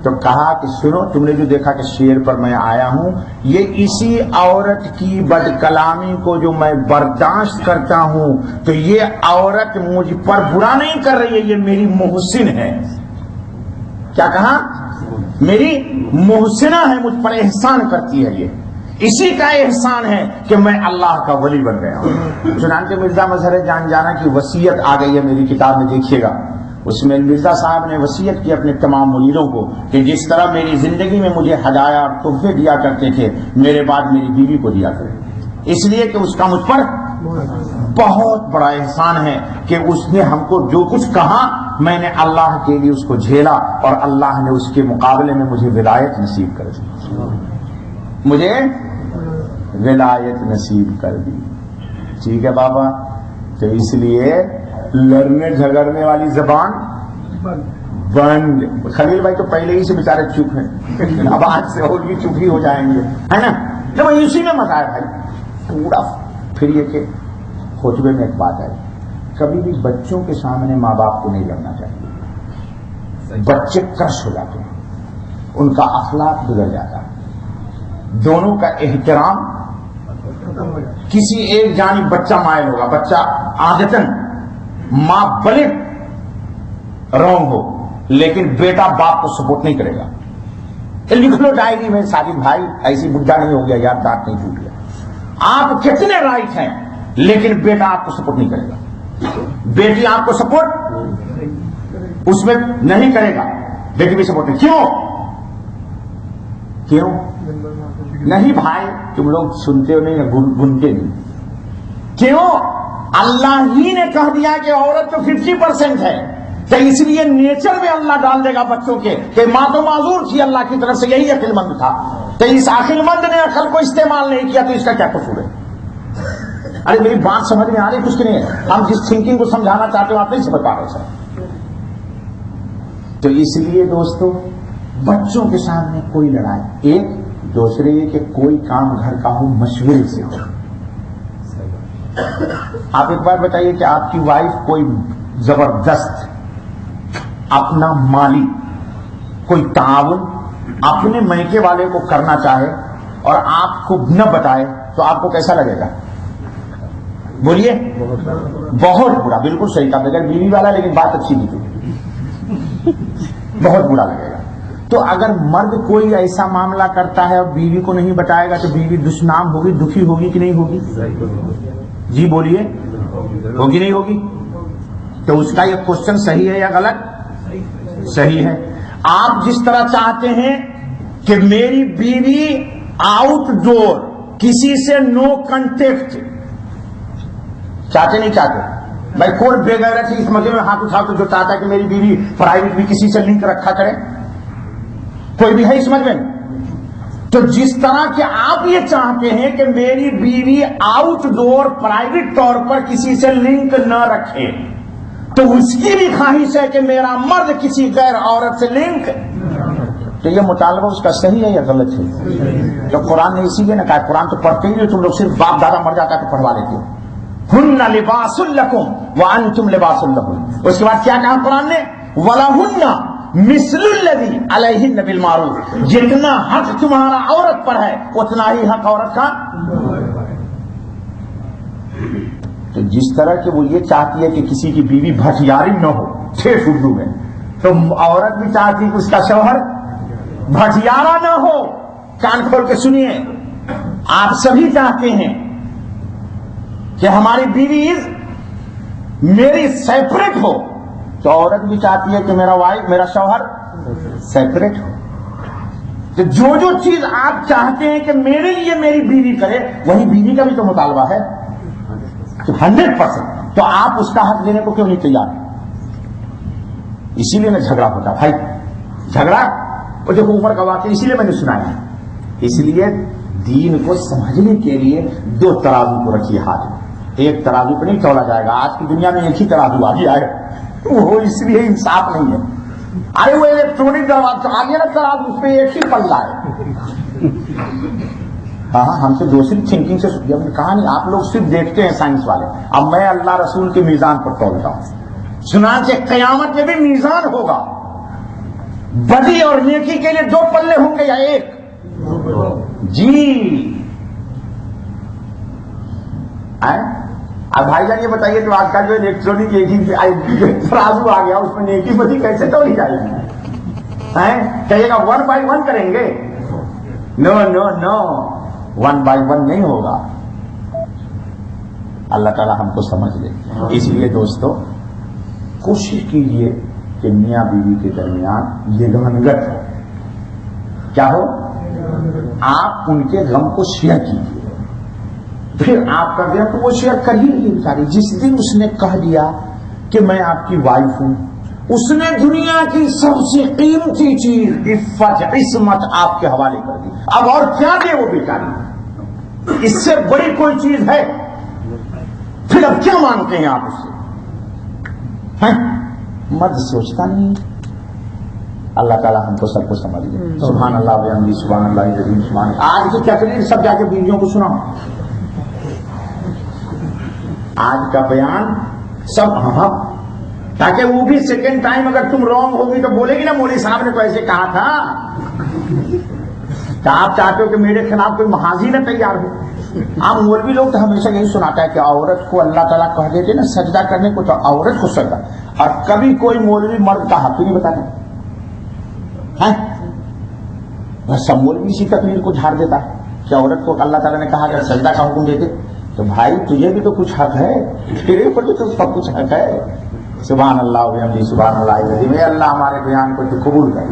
تو کہا کہ سنو تم نے جو دیکھا کہ شیر پر میں آیا ہوں یہ اسی عورت کی بد کلامی کو جو میں برداشت کرتا ہوں تو یہ عورت مجھ پر برا نہیں کر رہی ہے، یہ میری محسن ہے. کیا کہا؟ میری محسنہ ہے، مجھ پر احسان کرتی ہے. یہ اسی کا احسان ہے کہ میں اللہ کا ولی بن گیا ہوں. چنانچہ مرزا مظہر جان جانا کی وصیت آ گئی ہے میری کتاب میں، دیکھیے گا. اس میں مرزا صاحب نے وصیت کی اپنے تمام مریدوں کو کہ جس طرح میری زندگی میں مجھے ہدایہ اور تحفے دیا کرتے تھے میرے بعد میری بیوی کو دیا کرے، اس لیے کہ اس کا مجھ پر بہت بڑا احسان ہے کہ اس نے ہم کو جو کچھ کہا میں نے اللہ کے لیے اس کو جھیلا اور اللہ نے اس کے مقابلے میں مجھے ولایت نصیب کر دی. مجھے ولایت نصیب کر دی. ٹھیک ہے بابا. تو اس لیے لڑنے جھگڑنے والی زبان بند. خلیل بھائی تو پہلے ہی سے بیچارے چپ ہیں، اب آج سے اور بھی چپ ہی ہو جائیں گے، ہے نا؟ تو اسی میں مزہ ہے بھائی پورا. پھر یہ کہ خطبے میں ایک بات ہے، کبھی بھی بچوں کے سامنے ماں باپ کو نہیں لڑنا چاہیے. بچے کرش ہو جاتے ہیں، ان کا اخلاق بگڑ جاتا ہے. دونوں کا احترام، کسی ایک جانب بچہ مائل ہوگا. بچہ عادتاً ماں بھلے رونگ ہو لیکن بیٹا باپ کو سپورٹ نہیں کرے گا. لکھ لو ڈائری میں ساجد بھائی ایسی بڈھا نہیں ہو گیا یار، دانت نہیں ٹوٹ گیا. آپ کتنے رائٹ ہیں لیکن بیٹا آپ کو سپورٹ نہیں کرے گا. بیٹی آپ کو سپورٹ اس میں نہیں کرے گا، بیٹی بھی سپورٹ نہیں. کیوں نہیں بھائی؟ تم لوگ سنتے ہو نہیں، گنتے نہیں. کیوں؟ اللہ ہی نے کہہ دیا کہ عورت تو 50% ہے، تو اس لیے نیچر میں اللہ ڈال دے گا بچوں کے کہ ماں تو معذور تھی اللہ کی طرف سے، یہی عقل مند تھا. تو اس عقل مند نے عقل کو استعمال نہیں کیا تو اس کا کیا قصور ہے؟ ارے میری بات سمجھ میں آ رہی کچھ کی نہیں ہے؟ ہم جس تھنکنگ کو سمجھانا چاہتے ہو آپ نہیں سمجھ پا رہے سر. تو اس لیے دوستو بچوں کے سامنے کوئی لڑائی، ایک دوسرے کہ کوئی کام گھر کا ہو مشورے سے ہو. آپ ایک بار بتائیے کہ آپ کی وائف کوئی زبردست اپنا مالی کوئی تعاون اپنے میکے والے کو کرنا چاہے اور آپ کو نہ بتائے تو آپ کو کیسا لگے گا؟ بولیے. بہت برا. بالکل صحیح کہا، بغیر بیوی والا لیکن بات اچھی نہیں تھی. بہت برا لگے گا. تو اگر مرد کوئی ایسا معاملہ کرتا ہے اور بیوی کو نہیں بتائے گا تو بیوی دشنام ہوگی، دکھی ہوگی کہ نہیں ہوگی؟ جی بولیے. ہوگی نہیں ہوگی؟ تو اس کا یہ کوشچن صحیح ہے یا غلط؟ صحیح ہے. آپ جس طرح چاہتے ہیں کہ میری بیوی آؤٹ ڈور کسی سے نو کنٹیکٹ، چاہتے نہیں چاہتے؟ بھائی کون بے غیرت ہے اس مسئلے میں ہاتھ اٹھا تو جو چاہتا ہے کہ میری بیوی پرائیویٹ بھی کسی سے لنک رکھا کرے؟ کوئی بھی ہے اس مسئلے میں؟ تو جس طرح کہ آپ یہ چاہتے ہیں کہ میری بیوی آؤٹ ڈور پرائیویٹ طور پر کسی سے لنک نہ رکھے، تو اس کی بھی خواہش ہے کہ میرا مرد کسی غیر عورت سے لنک، تو یہ مطالبہ اس کا صحیح ہے یا غلط ہے؟ تو قرآن نے اسی لیے نہ کہا، قرآن تو پڑھتے ہی تم لوگ صرف باپ دادا مر جاتا ہے تو پڑھوا لیتے ہو، ہن لباس لکم وانتم لباس لہن۔ اس کے بعد کیا کہا قرآن نے؟ ولہن مثل الذی علیہن بالمعروف، جتنا حق تمہارا عورت پر ہے اتنا ہی حق عورت کا۔ تو جس طرح کہ وہ یہ چاہتی ہے کہ کسی کی بیوی بھٹیاری نہ ہو، ٹھیٹھ اردو میں، تو عورت بھی چاہتی ہے کہ اس کا شوہر بھٹیارا نہ ہو۔ کان کھول کے سنیے، آپ سبھی چاہتے ہیں کہ ہماری بیوی میری سیپریٹ ہو، تو عورت بھی چاہتی ہے کہ میرا شوہر سیپریٹ ہو۔ تو جو جو چیز آپ چاہتے ہیں کہ میرے لیے میری بیوی کرے، وہی بیوی کا بھی تو مطالبہ ہے 100%۔ تو آپ اس کا حق دینے کو کیوں نہیں تیار؟ اسی لیے میں جھگڑا ہوتا بھائی، جھگڑا اور جو عمر کا واقعہ اسی لیے میں نے سنایا ہے۔ اس لیے دین کو سمجھنے کے لیے دو ترازو کو رکھیے ہاتھ میں، ایک ترازو پہ نہیں تولا جائے گا۔ آج کی دنیا میں ایک ہی ترازو آ گیا ہے، وہ اس لیے انصاف نہیں ہے۔ ارے وہ الیکٹرانک دروازہ آ گیا نا ترازو، اس پہ ایک ہی پلہ ہے۔ ہاں ہم سے دوسری تھنکنگ سے جب کہا نہیں، آپ لوگ صرف دیکھتے ہیں سائنس والے، اب میں اللہ رسول کے میزان پر تولتا ہوں۔ چنانچہ قیامت میں بھی میزان ہوگا، بدی اور نیکی کے لیے دو پلے ہوں گے یا ایک؟ جی اب بھائی جان یہ بتائیے تو آج کا جو الیکٹرانک ایک ہی ترازو آ گیا، اس میں نیکی بدی کیسے تولی جائے گی؟ کہیے گا 1 by 1 کریں گے؟ نو نو نو، 1 by 1 نہیں ہوگا۔ اللہ تعالی ہم کو سمجھ لے۔ اس لیے دوستو کوشش کیجئے کہ میاں بیوی کے درمیان یگانگت ہو، کیا ہو؟ آپ ان کے غم کو شیئر کیجئے، پھر آپ کا غم تو وہ شیئر کر ہی نہیں بیچاری۔ جس دن اس نے کہہ دیا کہ میں آپ کی وائف ہوں، اس نے دنیا کی سب سے قیمتی چیز عفت عصمت آپ کے حوالے کر دی۔ اب اور کیا دے وہ بیچاری؟ اس سے بڑی کوئی چیز ہے؟ پھر اب کیا مانتے ہیں آپ اس سے؟ مرد سوچتا نہیں۔ اللہ تعالیٰ ہم کو سب کو سمجھ لے۔ سبحان اللہ بحمدہ، سبحان اللہ العظیم، سبحان اللہ۔ آج کی تقریر سب جا کے بیویوں کو سنا، آج کا بیان سب ہاں، تاکہ وہ بھی سیکنڈ ٹائم اگر تم رانگ ہوگی تو بولے گی نا مولوی صاحب نے تو ایسے کہا تھا۔ کہ آپ چاہتے ہو کہ میرے خلاف کوئی محاذی نہ تیار ہو۔ آپ مولوی لوگ تو ہمیشہ یہی سناتا ہے کہ عورت کو اللہ تعالیٰ کہہ دیتے نا سجدہ کرنے کو، تو عورت کو سجدہ، اور کبھی کوئی مولوی مرد کا حق ہی نہیں بتاتا۔ بس سب مولوی اسی تقریر کو جھاڑ دیتا ہے کہ عورت کو اللہ تعالیٰ نے کہا کہ سجدہ کا حکم دیتے، تو بھائی تجھے بھی تو کچھ حق ہے، تیرے اوپر بھی تو سب کچھ حق ہے۔ سبحان اللہ وبحمدہ، سبحان اللہ العظیم۔ اے اللہ ہمارے بیان کو تو قبول کر،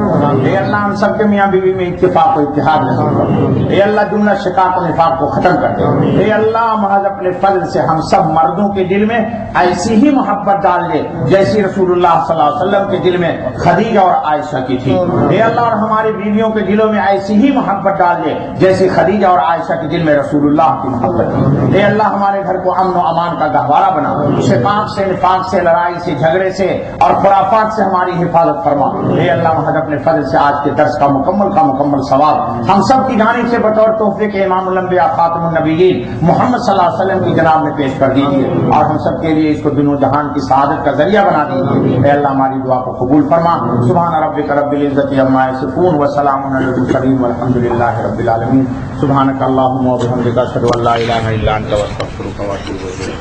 اے اللہ ہم سب کے میاں بیوی میں اتفاق و اتحاد نصیب کر، اے اللہ جملہ شقاق و نفاق کو ختم کر دے، اے اللہ محض اپنے فضل سے ہم سب مردوں کے دل میں ایسی ہی محبت ڈال دے جیسی رسول اللہ صلی اللہ علیہ وسلم کے دل میں خدیجہ اور عائشہ کی تھی۔ اے اللہ اور ہماری بیویوں کے دلوں میں ایسی ہی محبت ڈال دے جیسی خدیجہ اور عائشہ کے دل میں رسول اللہ کی محبت تھی۔ اے اللہ ہمارے گھر کو امن و امان کا گہوارہ بنا، شقاق سے نفاق سے لڑائی سے جھگڑے سے اور خرافات سے ہماری حفاظت فرما۔ اے اللہ محض اپنے فضل سے آج کے درس کا مکمل ثواب ہم سب کی جانب سے بطور تحفے کے امام الانبیاء خاتم النبیین محمد صلی اللہ علیہ وسلم کی جناب میں پیش کر دیجیے، اور ہم سب کے لیے اس کو دنوں جہان کی سعادت کا ذریعہ بنا دیجیے۔ اے اللہ ہماری دعا کو قبول فرما۔ سبحان ربک رب العزت عما یصفون وسلام علی المرسلین والحمد للہ رب العالمین۔ سبحانک اللہم وبحمدک اشہد ان لا الہ الا انت استغفرک واتوب الیک۔